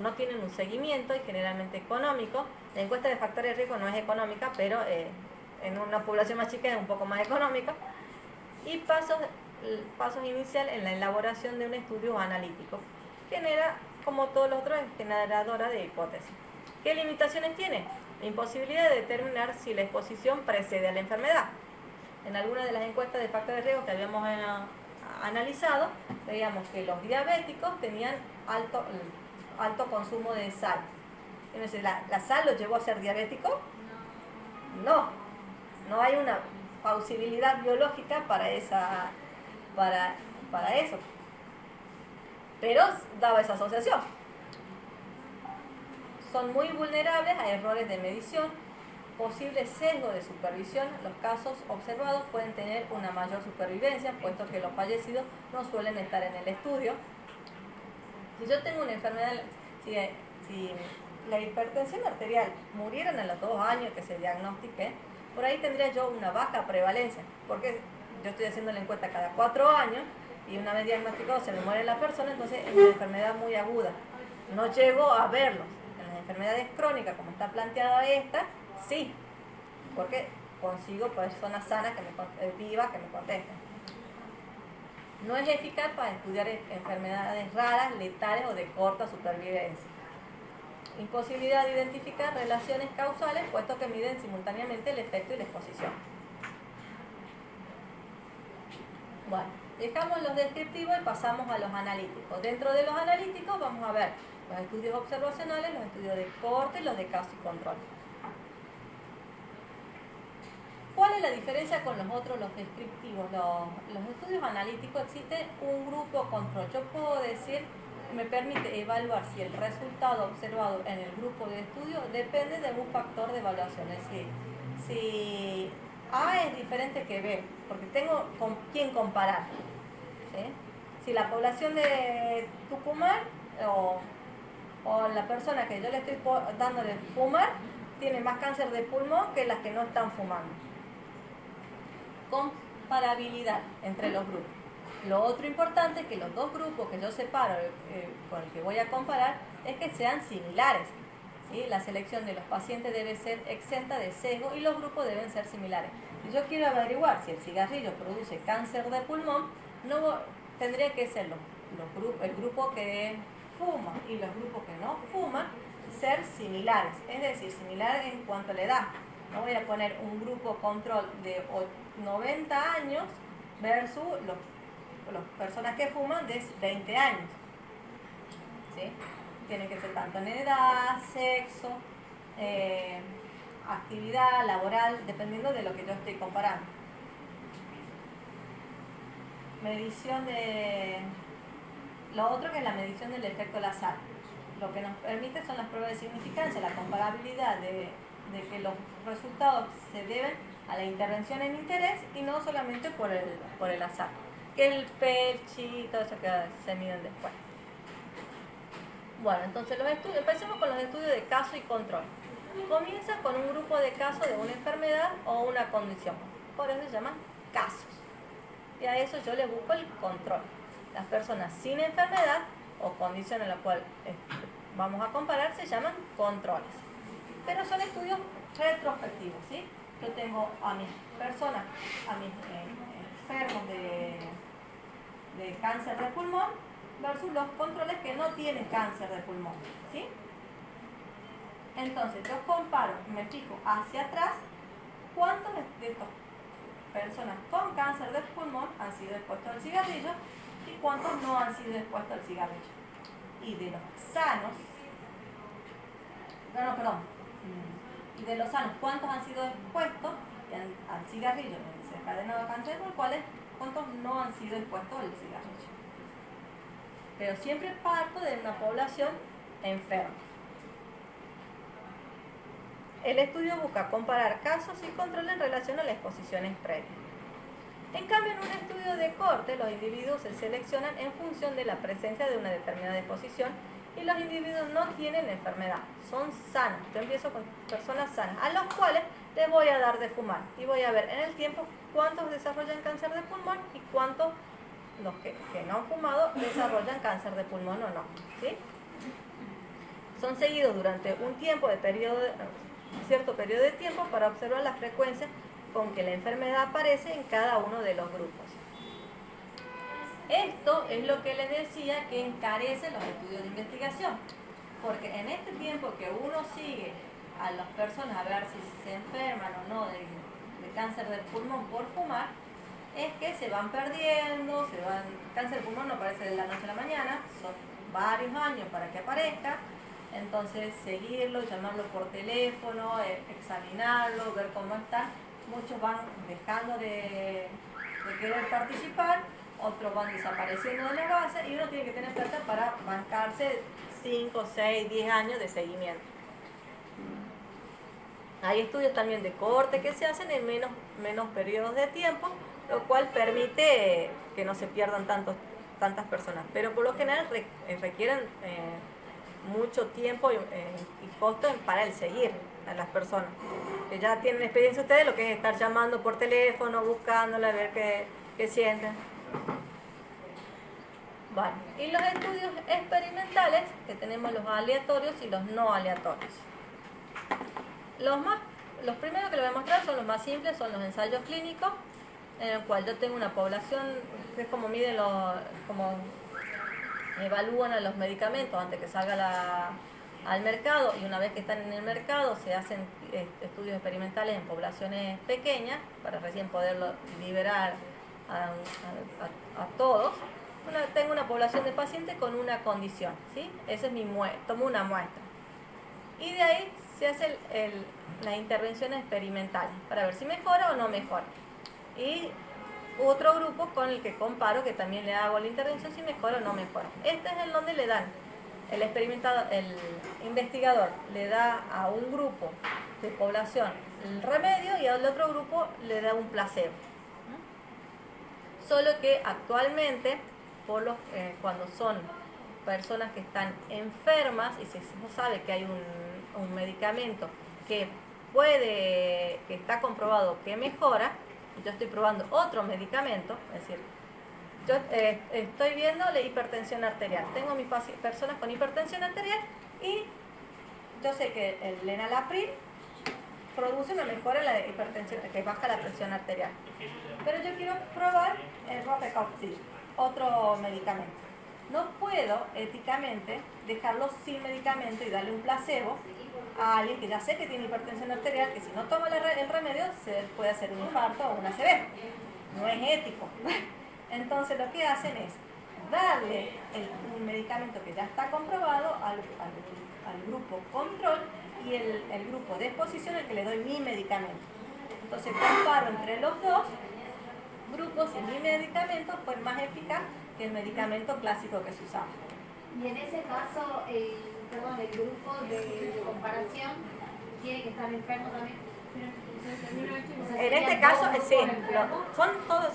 no tienen un seguimiento y generalmente económico. La encuesta de factores de riesgo no es económica, pero en una población más chica es un poco más económica. Y pasos iniciales en la elaboración de un estudio analítico. Genera, como todos los otros, es generadora de hipótesis. ¿Qué limitaciones tiene? La imposibilidad de determinar si la exposición precede a la enfermedad. En algunas de las encuestas de factores de riesgo que habíamos analizado, veíamos que los diabéticos tenían alto consumo de sal. Entonces, ¿la sal los llevó a ser diabéticos? No hay una plausibilidad biológica para eso. Pero daba esa asociación. Son muy vulnerables a errores de medición, posible sesgo de supervisión. Los casos observados pueden tener una mayor supervivencia, puesto que los fallecidos no suelen estar en el estudio. Si yo tengo una enfermedad, si la hipertensión arterial murieran a los 2 años que se diagnostique, por ahí tendría yo una baja prevalencia, porque yo estoy haciendo la encuesta cada 4 años y una vez diagnosticado se me muere la persona, entonces es una enfermedad muy aguda. No llego a verlos. En las enfermedades crónicas, como está planteada esta, sí, porque consigo personas sanas, vivas, que me contesten. No es eficaz para estudiar enfermedades raras, letales o de corta supervivencia. Imposibilidad de identificar relaciones causales, puesto que miden simultáneamente el efecto y la exposición. Bueno, dejamos los descriptivos y pasamos a los analíticos. Dentro de los analíticos vamos a ver los estudios observacionales, los estudios de corte y los de caso y control. ¿Cuál es la diferencia con los otros, los descriptivos? Los estudios analíticos existe un grupo control. Yo puedo decir, me permite evaluar si el resultado observado en el grupo de estudio depende de un factor de evaluación. Es decir, si A es diferente que B, porque tengo con quién comparar. ¿Sí? Si la población de Tucumán o la persona que yo le estoy dándole fumar tiene más cáncer de pulmón que las que no están fumando. Comparabilidad entre los grupos. Lo otro importante es que los dos grupos que yo separo con el que voy a comparar es que sean similares. ¿Sí? La selección de los pacientes debe ser exenta de sesgo y los grupos deben ser similares. Si yo quiero averiguar si el cigarrillo produce cáncer de pulmón, tendría que ser el grupo que fuma y los grupos que no fuman ser similares, es decir, similares en cuanto a la edad. No voy a poner un grupo control de 90 años versus las personas que fuman de 20 años. ¿Sí? Tienen que ser tanto en edad, sexo, actividad laboral, dependiendo de lo que yo estoy comparando. Medición de... Lo otro que es la medición del efecto Lazar. Lo que nos permite son las pruebas de significancia, la comparabilidad de que los resultados se deben a la intervención en interés y no solamente por el azar. Que el PERCHI y todo eso que se miden después. Bueno, entonces empecemos con los estudios de caso y control. Comienza con un grupo de casos de una enfermedad o una condición. Por eso se llaman casos. Y a eso yo le busco el control. Las personas sin enfermedad o condición en la cual vamos a comparar se llaman controles. Pero son estudios retrospectivos, ¿sí? Yo tengo a mis personas, a mis enfermos de cáncer de pulmón versus los controles que no tienen cáncer de pulmón, ¿sí? Entonces yo comparo, me fijo hacia atrás cuántos de estas personas con cáncer de pulmón han sido expuestos al cigarrillo y cuántos no han sido expuestos al cigarrillo. Y de los sanos, y de los sanos, ¿cuántos han sido expuestos al cigarrillo desencadenado cáncer? Por cuáles cuántos no han sido expuestos al cigarrillo. Pero siempre parto de una población enferma. El estudio busca comparar casos y control en relación a las exposiciones previas. En cambio, en un estudio de corte, los individuos se seleccionan en función de la presencia de una determinada exposición y los individuos no tienen enfermedad, son sanos. Yo empiezo con personas sanas, a los cuales les voy a dar de fumar y voy a ver en el tiempo cuántos desarrollan cáncer de pulmón y cuántos los que no han fumado desarrollan cáncer de pulmón o no, ¿sí? Son seguidos durante un cierto periodo de tiempo para observar la frecuencia con que la enfermedad aparece en cada uno de los grupos. Esto es lo que les decía que encarece los estudios de investigación, porque en este tiempo que uno sigue a las personas a ver si se enferman o no de cáncer del pulmón por fumar, es que se van perdiendo, cáncer del pulmón no aparece de la noche a la mañana, son varios años para que aparezca. Entonces seguirlo, llamarlo por teléfono, examinarlo, ver cómo está. Muchos van dejando de querer participar, otros van desapareciendo de la base y uno tiene que tener plata para bancarse 5, 6, 10 años de seguimiento. Hay estudios también de corte que se hacen en menos periodos de tiempo, lo cual permite que no se pierdan tantas personas, pero por lo general requieren mucho tiempo y costo para el seguir a las personas. Que ya tienen experiencia ustedes, lo que es estar llamando por teléfono, buscándola, a ver qué sienten. Bueno, y los estudios experimentales, que tenemos los aleatorios y los no aleatorios. Los primeros que les voy a mostrar son los más simples, son los ensayos clínicos, en el cual yo tengo una población, que es como miden como evalúan a los medicamentos antes que salga al mercado, y una vez que están en el mercado se hacen estudios experimentales en poblaciones pequeñas para recién poderlo liberar a todos. Tengo una población de pacientes con una condición, ¿sí? Esa es tomo una muestra y de ahí se hacen las intervenciones experimentales para ver si mejora o no mejora, y otro grupo con el que comparo, que también le hago la intervención si mejora o no mejora. Este es el donde le dan, el investigador le da a un grupo de población el remedio y al otro grupo le da un placebo. Solo que actualmente, cuando son personas que están enfermas y se sabe que hay un medicamento que está comprobado que mejora, yo estoy probando otro medicamento, es decir, yo estoy viendo la hipertensión arterial. Tengo mis personas con hipertensión arterial y yo sé que el enalapril produce una mejora en la hipertensión, que baja la presión arterial. Pero yo quiero probar el rofecoxib, otro medicamento. No puedo éticamente dejarlo sin medicamento y darle un placebo a alguien que ya sé que tiene hipertensión arterial, que si no toma el remedio se puede hacer un infarto o una ACV. No es ético. Entonces lo que hacen es darle un medicamento que ya está comprobado al grupo control, y el grupo de exposición al que le doy mi medicamento. Entonces comparo entre los dos grupos y mi medicamento fue más eficaz que el medicamento clásico que se usaba. Y en ese caso, el grupo de comparación tiene que estar enfermo también. En este caso, sí,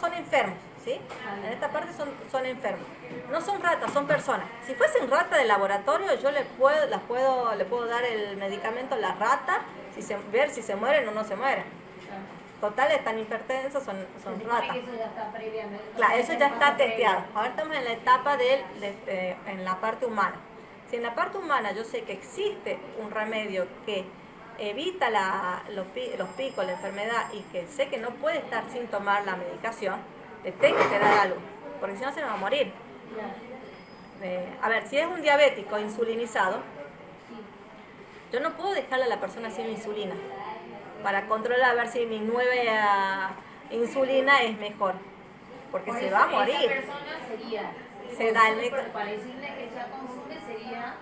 son enfermos, ¿sí? En esta parte son enfermos. No son ratas, son personas. Si fuesen ratas de laboratorio, yo le puedo dar el medicamento a la rata, ver si se mueren o no se mueren. Total, están hipertensos, son ratas. Eso ya está previamente. Claro, eso ya está testeado. Ahora estamos en la etapa en la parte humana. Si en la parte humana yo sé que existe un remedio que evita los picos, la enfermedad, y que sé que no puede estar sin tomar la medicación, le tengo que dar algo, porque si no se me va a morir. A ver, si es un diabético insulinizado, yo no puedo dejarle a la persona sin insulina para controlar a ver si mi nueva insulina es mejor, porque se va a morir. Esa persona sería, para decirle que ya consume, sería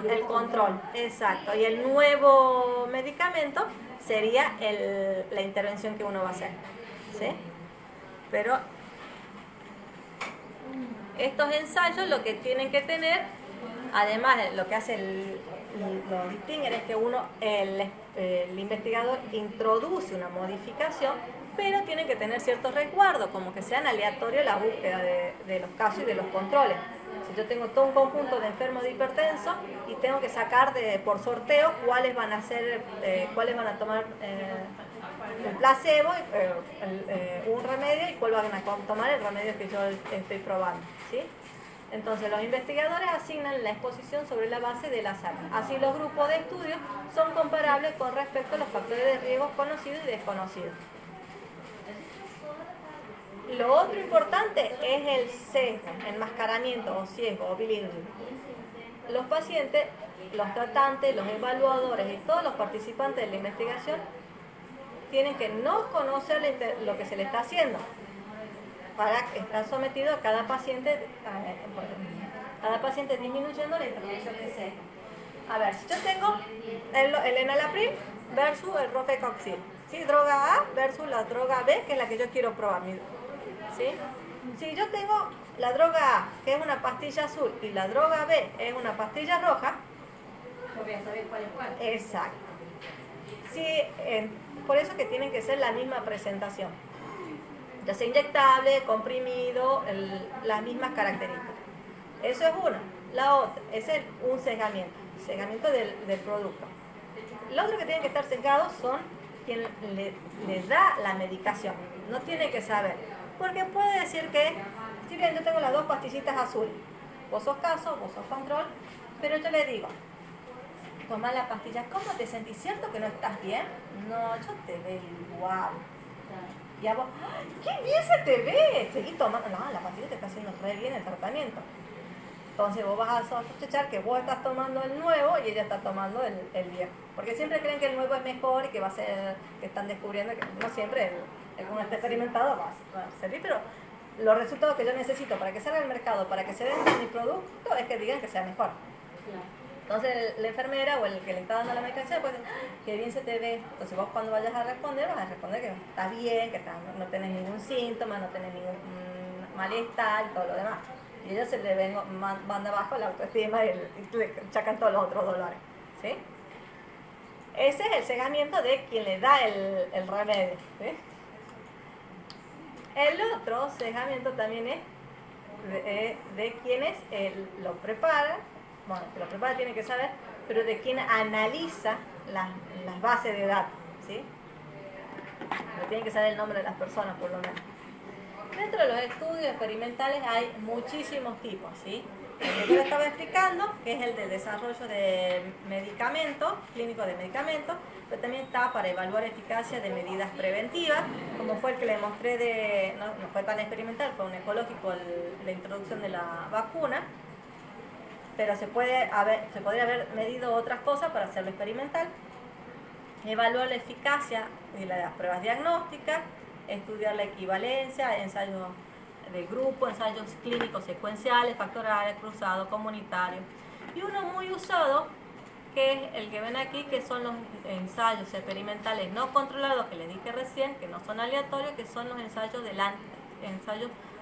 el control. Exacto. Y el nuevo medicamento sería la intervención que uno va a hacer, ¿sí? Pero estos ensayos lo que tienen que tener, además de lo que hace lo distinguen, es que el investigador introduce una modificación, pero tiene que tener ciertos resguardos, como que sean aleatorios la búsqueda de los casos y de los controles. Si yo tengo todo un conjunto de enfermos de hipertenso y tengo que sacar por sorteo cuáles van a tomar un placebo, un remedio, y cuál van a tomar el remedio que yo estoy probando, ¿sí? Entonces los investigadores asignan la exposición sobre la base del azar. Así los grupos de estudio son comparables con respecto a los factores de riesgo conocidos y desconocidos. Lo otro importante es el sesgo, enmascaramiento o sesgo o bilingüe. Los pacientes, los tratantes, los evaluadores y todos los participantes de la investigación tienen que no conocer lo que se le está haciendo para estar sometido a cada paciente disminuyendo la introducción de sesgo. A ver, si yo tengo el enalapril versus el rofecoxib, ¿sí? Droga A versus la droga B, que es la que yo quiero probar, ¿sí? Si yo tengo la droga A, que es una pastilla azul, y la droga B es una pastilla roja, no voy a saber cuál es cuál. Exacto. Sí, por eso que tienen que ser la misma presentación, ya sea inyectable, comprimido, las mismas características. Eso es una. La otra es un sesgamiento del producto. Lo otro que tienen que estar sesgados son quien le da la medicación. No tiene que saber, porque puede decir que, si bien yo tengo las dos pastillitas azules, vos sos caso, vos sos control, pero yo le digo, toma la pastilla, ¿cómo te sentís? ¿Cierto que no estás bien? No, yo te veo igual. Y a vos, ¡ay, qué bien se te ve! Seguí tomando. No, la pastilla te está haciendo re bien el tratamiento. Entonces vos vas a sospechar que vos estás tomando el nuevo y ella está tomando el viejo. Porque siempre creen que el nuevo es mejor y que va a ser, que están descubriendo que no siempre el que uno está experimentado va a servir, pero los resultados que yo necesito para que salga al mercado, para que se venda mi producto, es que digan que sea mejor. Entonces la enfermera o el que le está dando la medicación puede decir, qué bien se te ve. Entonces vos cuando vayas a responder, vas a responder que estás bien, que no tenés ningún síntoma, no tenés ningún malestar y todo lo demás. Y ellos se le manda abajo la autoestima y le chacan todos los otros dolores, ¿sí? Ese es el sesgamiento de quien le da el remedio, ¿sí? El otro sesgamiento también es de quienes lo preparan. Bueno, que lo prepara tiene que saber, pero de quien analiza las bases de datos, ¿sí? Pero tiene que saber el nombre de las personas, por lo menos. Dentro de los estudios experimentales hay muchísimos tipos, ¿sí? El que yo les estaba explicando, que es el del desarrollo de medicamentos, clínicos de medicamentos, pero también está para evaluar eficacia de medidas preventivas, como fue el que le mostré no fue tan experimental, fue un ecológico, la introducción de la vacuna, pero se podría haber medido otras cosas para hacerlo experimental. Evaluar la eficacia de las pruebas diagnósticas, estudiar la equivalencia, ensayos de grupo, ensayos clínicos secuenciales, factoriales, cruzados, comunitarios. Y uno muy usado, que es el que ven aquí, que son los ensayos experimentales no controlados, que les dije recién, que no son aleatorios, que son los ensayos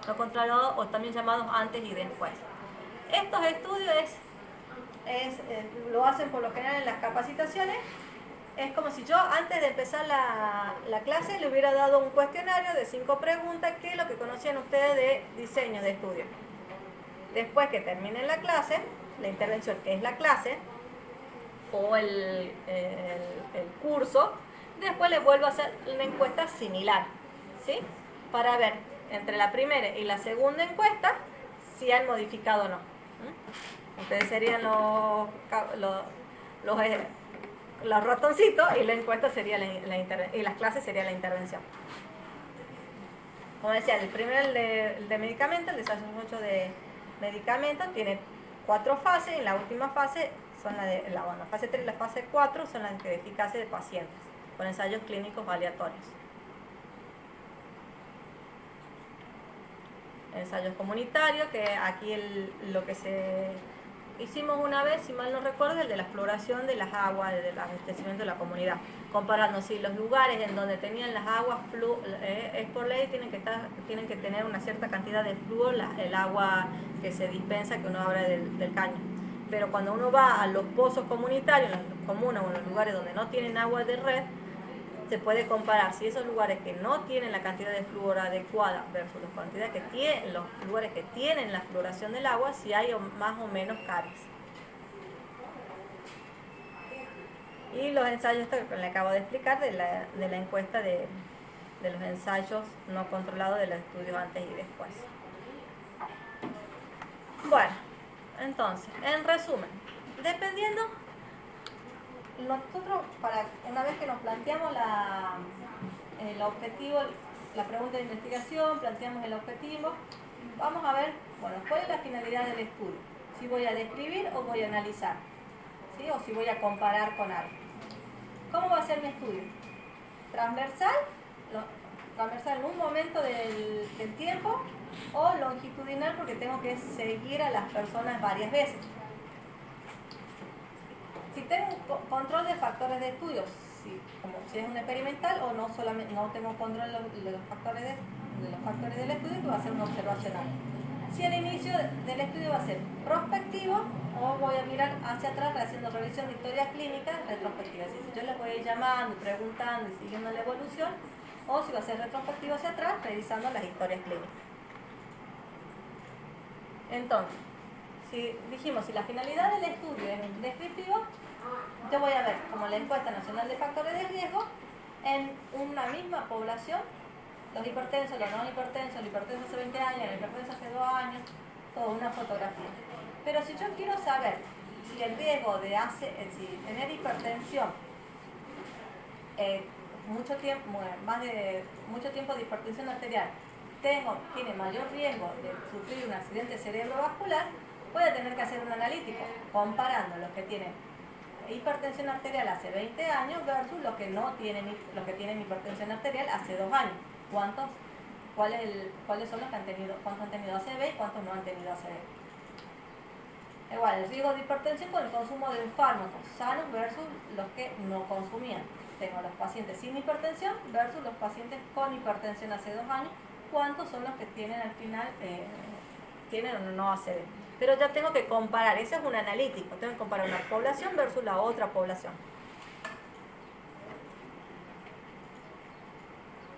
no controlados, o también llamados antes y después. Estos estudios lo hacen por lo general en las capacitaciones. Es como si yo antes de empezar la clase le hubiera dado un cuestionario de 5 preguntas, que es lo que conocían ustedes de diseño de estudio. Después que terminen la clase, la intervención, que es la clase, o el curso, después les vuelvo a hacer una encuesta similar, ¿sí? Para ver entre la primera y la segunda encuesta si han modificado o no. Ustedes serían los ratoncitos y la encuesta sería y las clases sería la intervención. Como decía, el primero, el de medicamentos, el desarrollo de medicamentos, tiene 4 fases, y la última fase son la fase 3 y la fase 4 son las de eficacia de pacientes, con ensayos clínicos aleatorios. Ensayos comunitarios, que aquí lo que se hicimos una vez, si mal no recuerdo, el de la exploración de las aguas, del abastecimiento de la comunidad, comparando si los lugares en donde tenían las aguas es por ley tienen que tener una cierta cantidad de flúor, el agua que se dispensa, que uno abre del caño. Pero cuando uno va a los pozos comunitarios, en las comunas o en los lugares donde no tienen agua de red, se puede comparar si esos lugares que no tienen la cantidad de flúor adecuada versus los lugares que tienen la fluoración del agua, si hay más o menos caries. Y los ensayos que le acabo de explicar de la encuesta de los ensayos no controlados de los estudios antes y después. Bueno, entonces, en resumen, dependiendo, nosotros una vez que nos planteamos el objetivo, la pregunta de investigación, planteamos el objetivo, vamos a ver, bueno, cuál es la finalidad del estudio. Si voy a describir o voy a analizar, ¿sí? O si voy a comparar con algo. ¿Cómo va a ser mi estudio? Transversal en un momento del tiempo, o longitudinal porque tengo que seguir a las personas varias veces. Si tengo un control de factores de estudio, como si es un experimental, o no tengo control de los factores del estudio, que va a ser un observacional. Si el inicio del estudio va a ser prospectivo, o voy a mirar hacia atrás haciendo revisión de historia clínica retrospectiva. Es decir, si yo les voy a ir llamando, preguntando y siguiendo la evolución, o si va a ser retrospectivo hacia atrás, revisando las historias clínicas. Entonces, si la finalidad del estudio es descriptivo, yo voy a ver, como la encuesta nacional de factores de riesgo, en una misma población, los hipertensos, los no hipertensos, el hipertenso hace 20 años, el hipertenso hace 2 años, toda una fotografía. Pero si yo quiero saber si el riesgo de tener hipertensión, mucho tiempo de hipertensión arterial, tiene mayor riesgo de sufrir un accidente cerebrovascular, voy a tener que hacer un analítico comparando los que tienen hipertensión arterial hace 20 años versus los que tienen hipertensión arterial hace 2 años. ¿Cuáles son los que han tenido, cuántos han tenido ACV y cuántos no han tenido ACV? Igual, el riesgo de hipertensión con el consumo de un fármaco sanos versus los que no consumían. Tengo los pacientes sin hipertensión versus los pacientes con hipertensión hace 2 años. ¿Cuántos son los que tienen al final, tienen o no ACV? Pero ya tengo que comparar, ese es un analítico, tengo que comparar una población versus la otra población.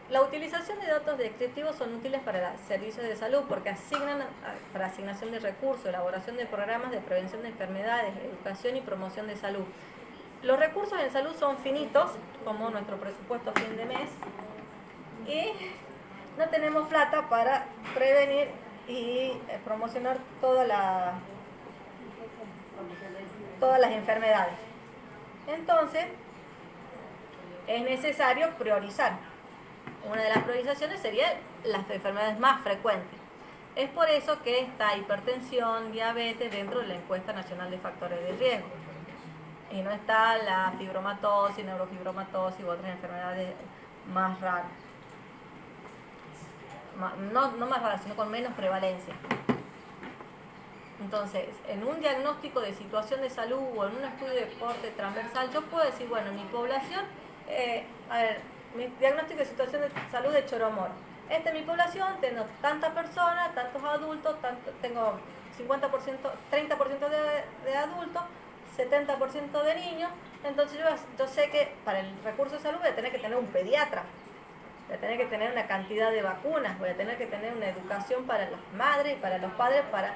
La utilización de datos descriptivos son útiles para servicios de salud porque para asignación de recursos, elaboración de programas de prevención de enfermedades, educación y promoción de salud. Los recursos en salud son finitos, como nuestro presupuesto a fin de mes, y no tenemos plata para prevenir y promocionar todas las enfermedades. Entonces, es necesario priorizar. Una de las priorizaciones sería las enfermedades más frecuentes. Es por eso que está hipertensión, diabetes dentro de la encuesta nacional de factores de riesgo. Y no está la fibromatosis, neurofibromatosis u otras enfermedades más raras. No más raras, sino con menos prevalencia. Entonces, en un diagnóstico de situación de salud o en un estudio de corte transversal, yo puedo decir, bueno, mi población, mi diagnóstico de situación de salud de Choromoro. Esta es mi población, tengo tantas personas, tantos adultos, tengo 50%, 30% de adultos, 70% de niños. Entonces yo sé que para el recurso de salud voy a tener que tener un pediatra, voy a tener que tener una cantidad de vacunas, voy a tener que tener una educación para las madres y para los padres para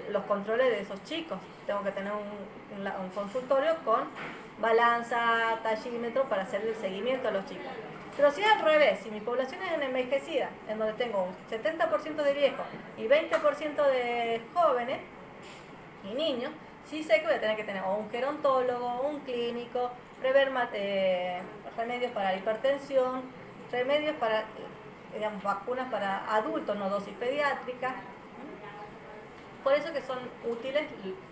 los controles de esos chicos. Tengo que tener un consultorio con balanza, tallímetro para hacer el seguimiento a los chicos. Pero si es al revés, si mi población es envejecida, en donde tengo un 70% de viejos y 20% de jóvenes y niños, sí sé que voy a tener que tener o un gerontólogo, un clínico, prever remedios para la hipertensión, remedios para, vacunas para adultos, no dosis pediátricas. Por eso que son útiles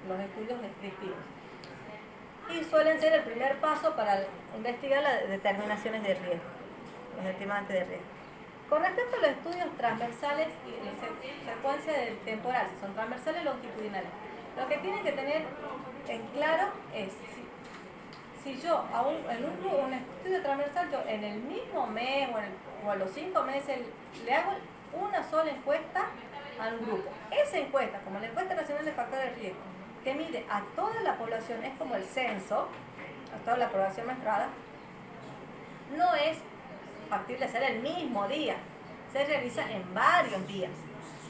los estudios descriptivos. Y suelen ser el primer paso para investigar las determinaciones de riesgo, los estimantes de riesgo. Con respecto a los estudios transversales y secuencia temporal, si son transversales o longitudinales. Lo que tienen que tener en claro es, si yo en un estudio transversal, yo en el mismo mes o a los 5 meses le hago una sola encuesta a un grupo. Esa encuesta, como la encuesta nacional de factores de riesgo, que mide a toda la población, es como el censo, a toda la población menstruada, no es factible hacer el mismo día, se realiza en varios días.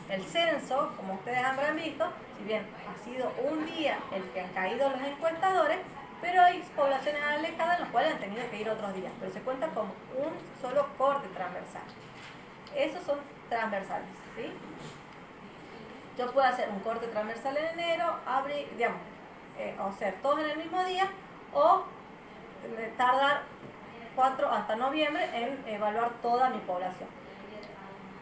El censo, como ustedes habrán visto, si bien ha sido un día el que han caído los encuestadores, pero hay poblaciones alejadas en las cuales han tenido que ir otros días, pero se cuenta como un solo corte transversal. Esos son transversales, ¿sí? Yo puedo hacer un corte transversal en enero, abril, digamos, o ser todos en el mismo día, o tardar 4 hasta noviembre en evaluar toda mi población.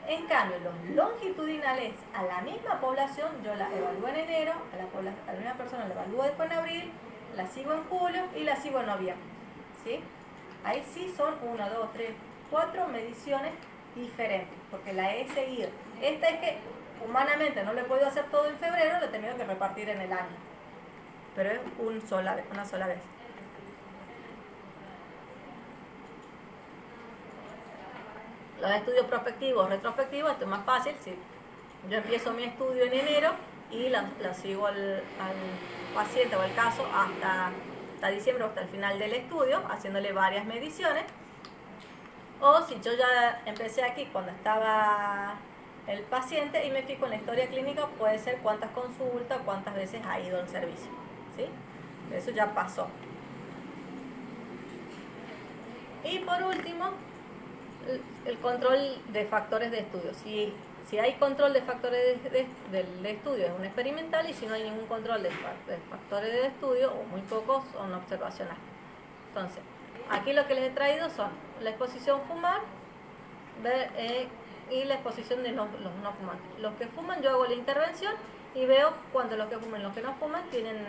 En cambio, los longitudinales a la misma población, yo la evalúo en enero, a la misma persona la evalúo después en abril, la sigo en julio y la sigo en noviembre, ¿sí? Ahí sí son 1, 2, 3, 4 mediciones diferentes, porque la he seguido. Esta es que humanamente no lo he podido hacer todo en febrero, lo he tenido que repartir en el año, pero es una sola vez. Los estudios prospectivos, retrospectivos, esto es más fácil. Si yo empiezo mi estudio en enero y la sigo al paciente o al caso hasta diciembre o hasta el final del estudio, haciéndole varias mediciones. O si yo ya empecé aquí cuando estaba el paciente y me fijo en la historia clínica, puede ser cuántas consultas, cuántas veces ha ido al servicio, ¿sí? Eso ya pasó. Y por último, el control de factores de estudio. Si hay control de factores del estudio, es un experimental, y si no hay ningún control de factores de estudio, o muy pocos, son observacionales. Entonces, aquí lo que les he traído son la exposición fumar y la exposición de los no fumantes. Los que fuman, yo hago la intervención y veo cuando los que fuman y los que no fuman tienen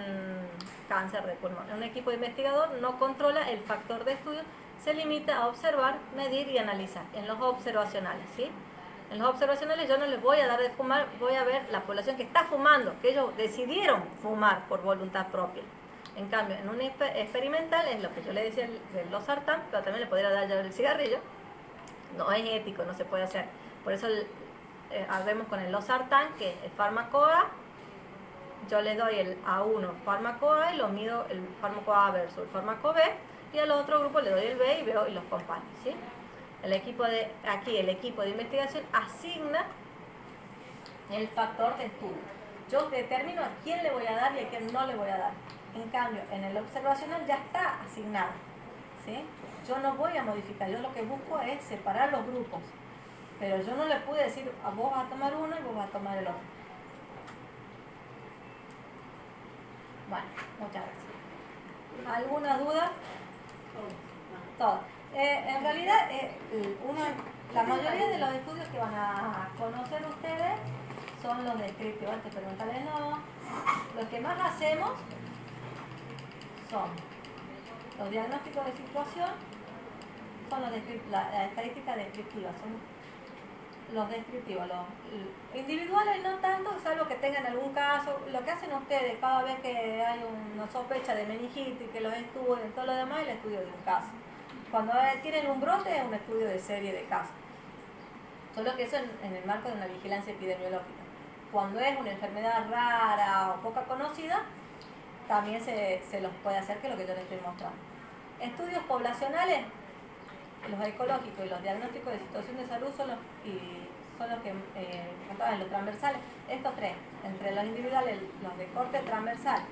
cáncer de pulmón. Un equipo de investigador no controla el factor de estudio, se limita a observar, medir y analizar en los observacionales, ¿sí? En los observacionales yo no les voy a dar de fumar, voy a ver la población que está fumando, que ellos decidieron fumar por voluntad propia. En cambio, en un experimental es lo que yo le decía del losartán, pero también le podría dar ya el cigarrillo. No es ético, no se puede hacer. Por eso vemos con el losartán, que es el fármaco A, yo le doy el A1 fármaco A y lo mido el fármaco A versus el fármaco B, y al otro grupo le doy el B y veo y los comparo, ¿sí? El equipo de investigación asigna el factor de estudio. Yo determino a quién le voy a dar y a quién no le voy a dar. En cambio, en el observacional ya está asignado, ¿sí? Yo no voy a modificar, yo lo que busco es separar los grupos, pero yo no le pude decir a vos vas a tomar uno y vos vas a tomar el otro. Bueno, muchas gracias. ¿Alguna duda? Todo. En realidad, la mayoría de los estudios que van a conocer ustedes son los descriptivos, experimentales no. Los que más hacemos son los diagnósticos de situación, son la estadística descriptiva, son los descriptivos. Los individuales no tanto, salvo que tengan algún caso. Lo que hacen ustedes cada vez que hay una sospecha de meningitis, que los estudien, todo lo demás, el estudio de un caso. Cuando tienen un brote es un estudio de serie de casos. Solo que eso en el marco de una vigilancia epidemiológica. Cuando es una enfermedad rara o poca conocida, también se los puede hacer, que es lo que yo les estoy mostrando. Estudios poblacionales, los ecológicos y los diagnósticos de situación de salud son los que en los transversales. Estos tres, entre los individuales, los de corte transversal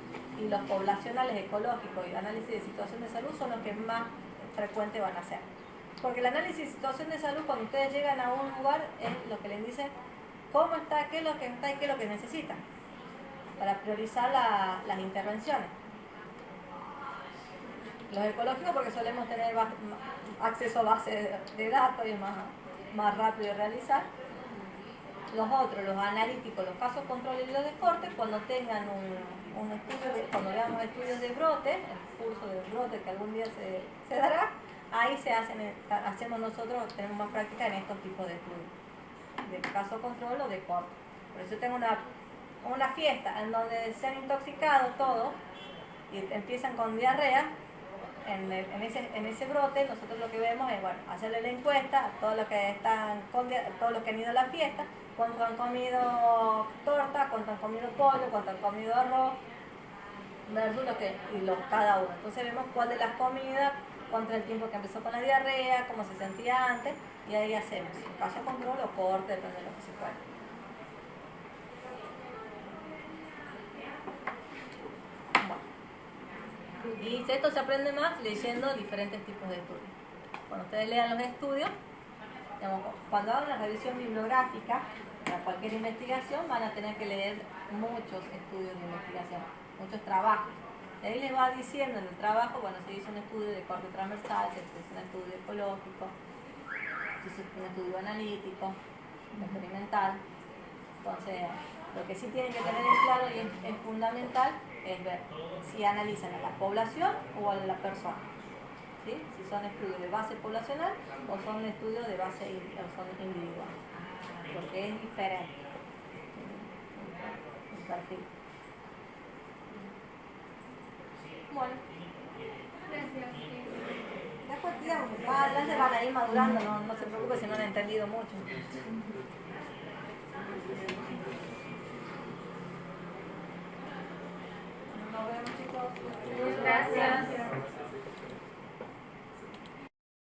y los poblacionales ecológicos y el análisis de situación de salud, son los que más frecuentes van a ser. Porque el análisis de situación de salud, cuando ustedes llegan a un lugar, es lo que les dice cómo está, qué es lo que está y qué es lo que necesitan, para priorizar las intervenciones. Los ecológicos, porque solemos tener acceso a bases de datos y es más rápido de realizar. Los otros, los analíticos, los casos control y los de corte, cuando tengan un estudio, cuando veamos estudios de brote, el curso de brote que algún día se dará, ahí hacemos nosotros, tenemos más práctica en estos tipos de estudios, de caso control o de corte. Por eso tengo una fiesta en donde se han intoxicado todos y empiezan con diarrea, en ese brote nosotros lo que vemos es, bueno, hacerle la encuesta a todos los que todos los que han ido a la fiesta, cuántos han comido torta, cuántos han comido pollo, cuántos han comido arroz, versus cada uno. Entonces vemos cuál de las comidas, cuánto es el tiempo que empezó con la diarrea, cómo se sentía antes, y ahí hacemos un caso control o corte, depende de lo que se pueda. Y esto se aprende más leyendo diferentes tipos de estudios. Cuando ustedes lean los estudios, digamos, cuando hagan una revisión bibliográfica para cualquier investigación, van a tener que leer muchos estudios de investigación, muchos trabajos. Y ahí les va diciendo en el trabajo, bueno, se hizo un estudio de corte transversal, se hizo un estudio ecológico, se hizo un estudio analítico, experimental. Entonces, lo que sí tienen que tener en claro y es fundamental es ver si analizan a la población o a la persona. ¿Sí? Si son estudios de base poblacional o son estudios de base individual. Porque es diferente el perfil. Bueno. Gracias. Después, digamos, más adelante van a ir madurando, no se preocupe si no han entendido mucho. Nos vemos, chicos.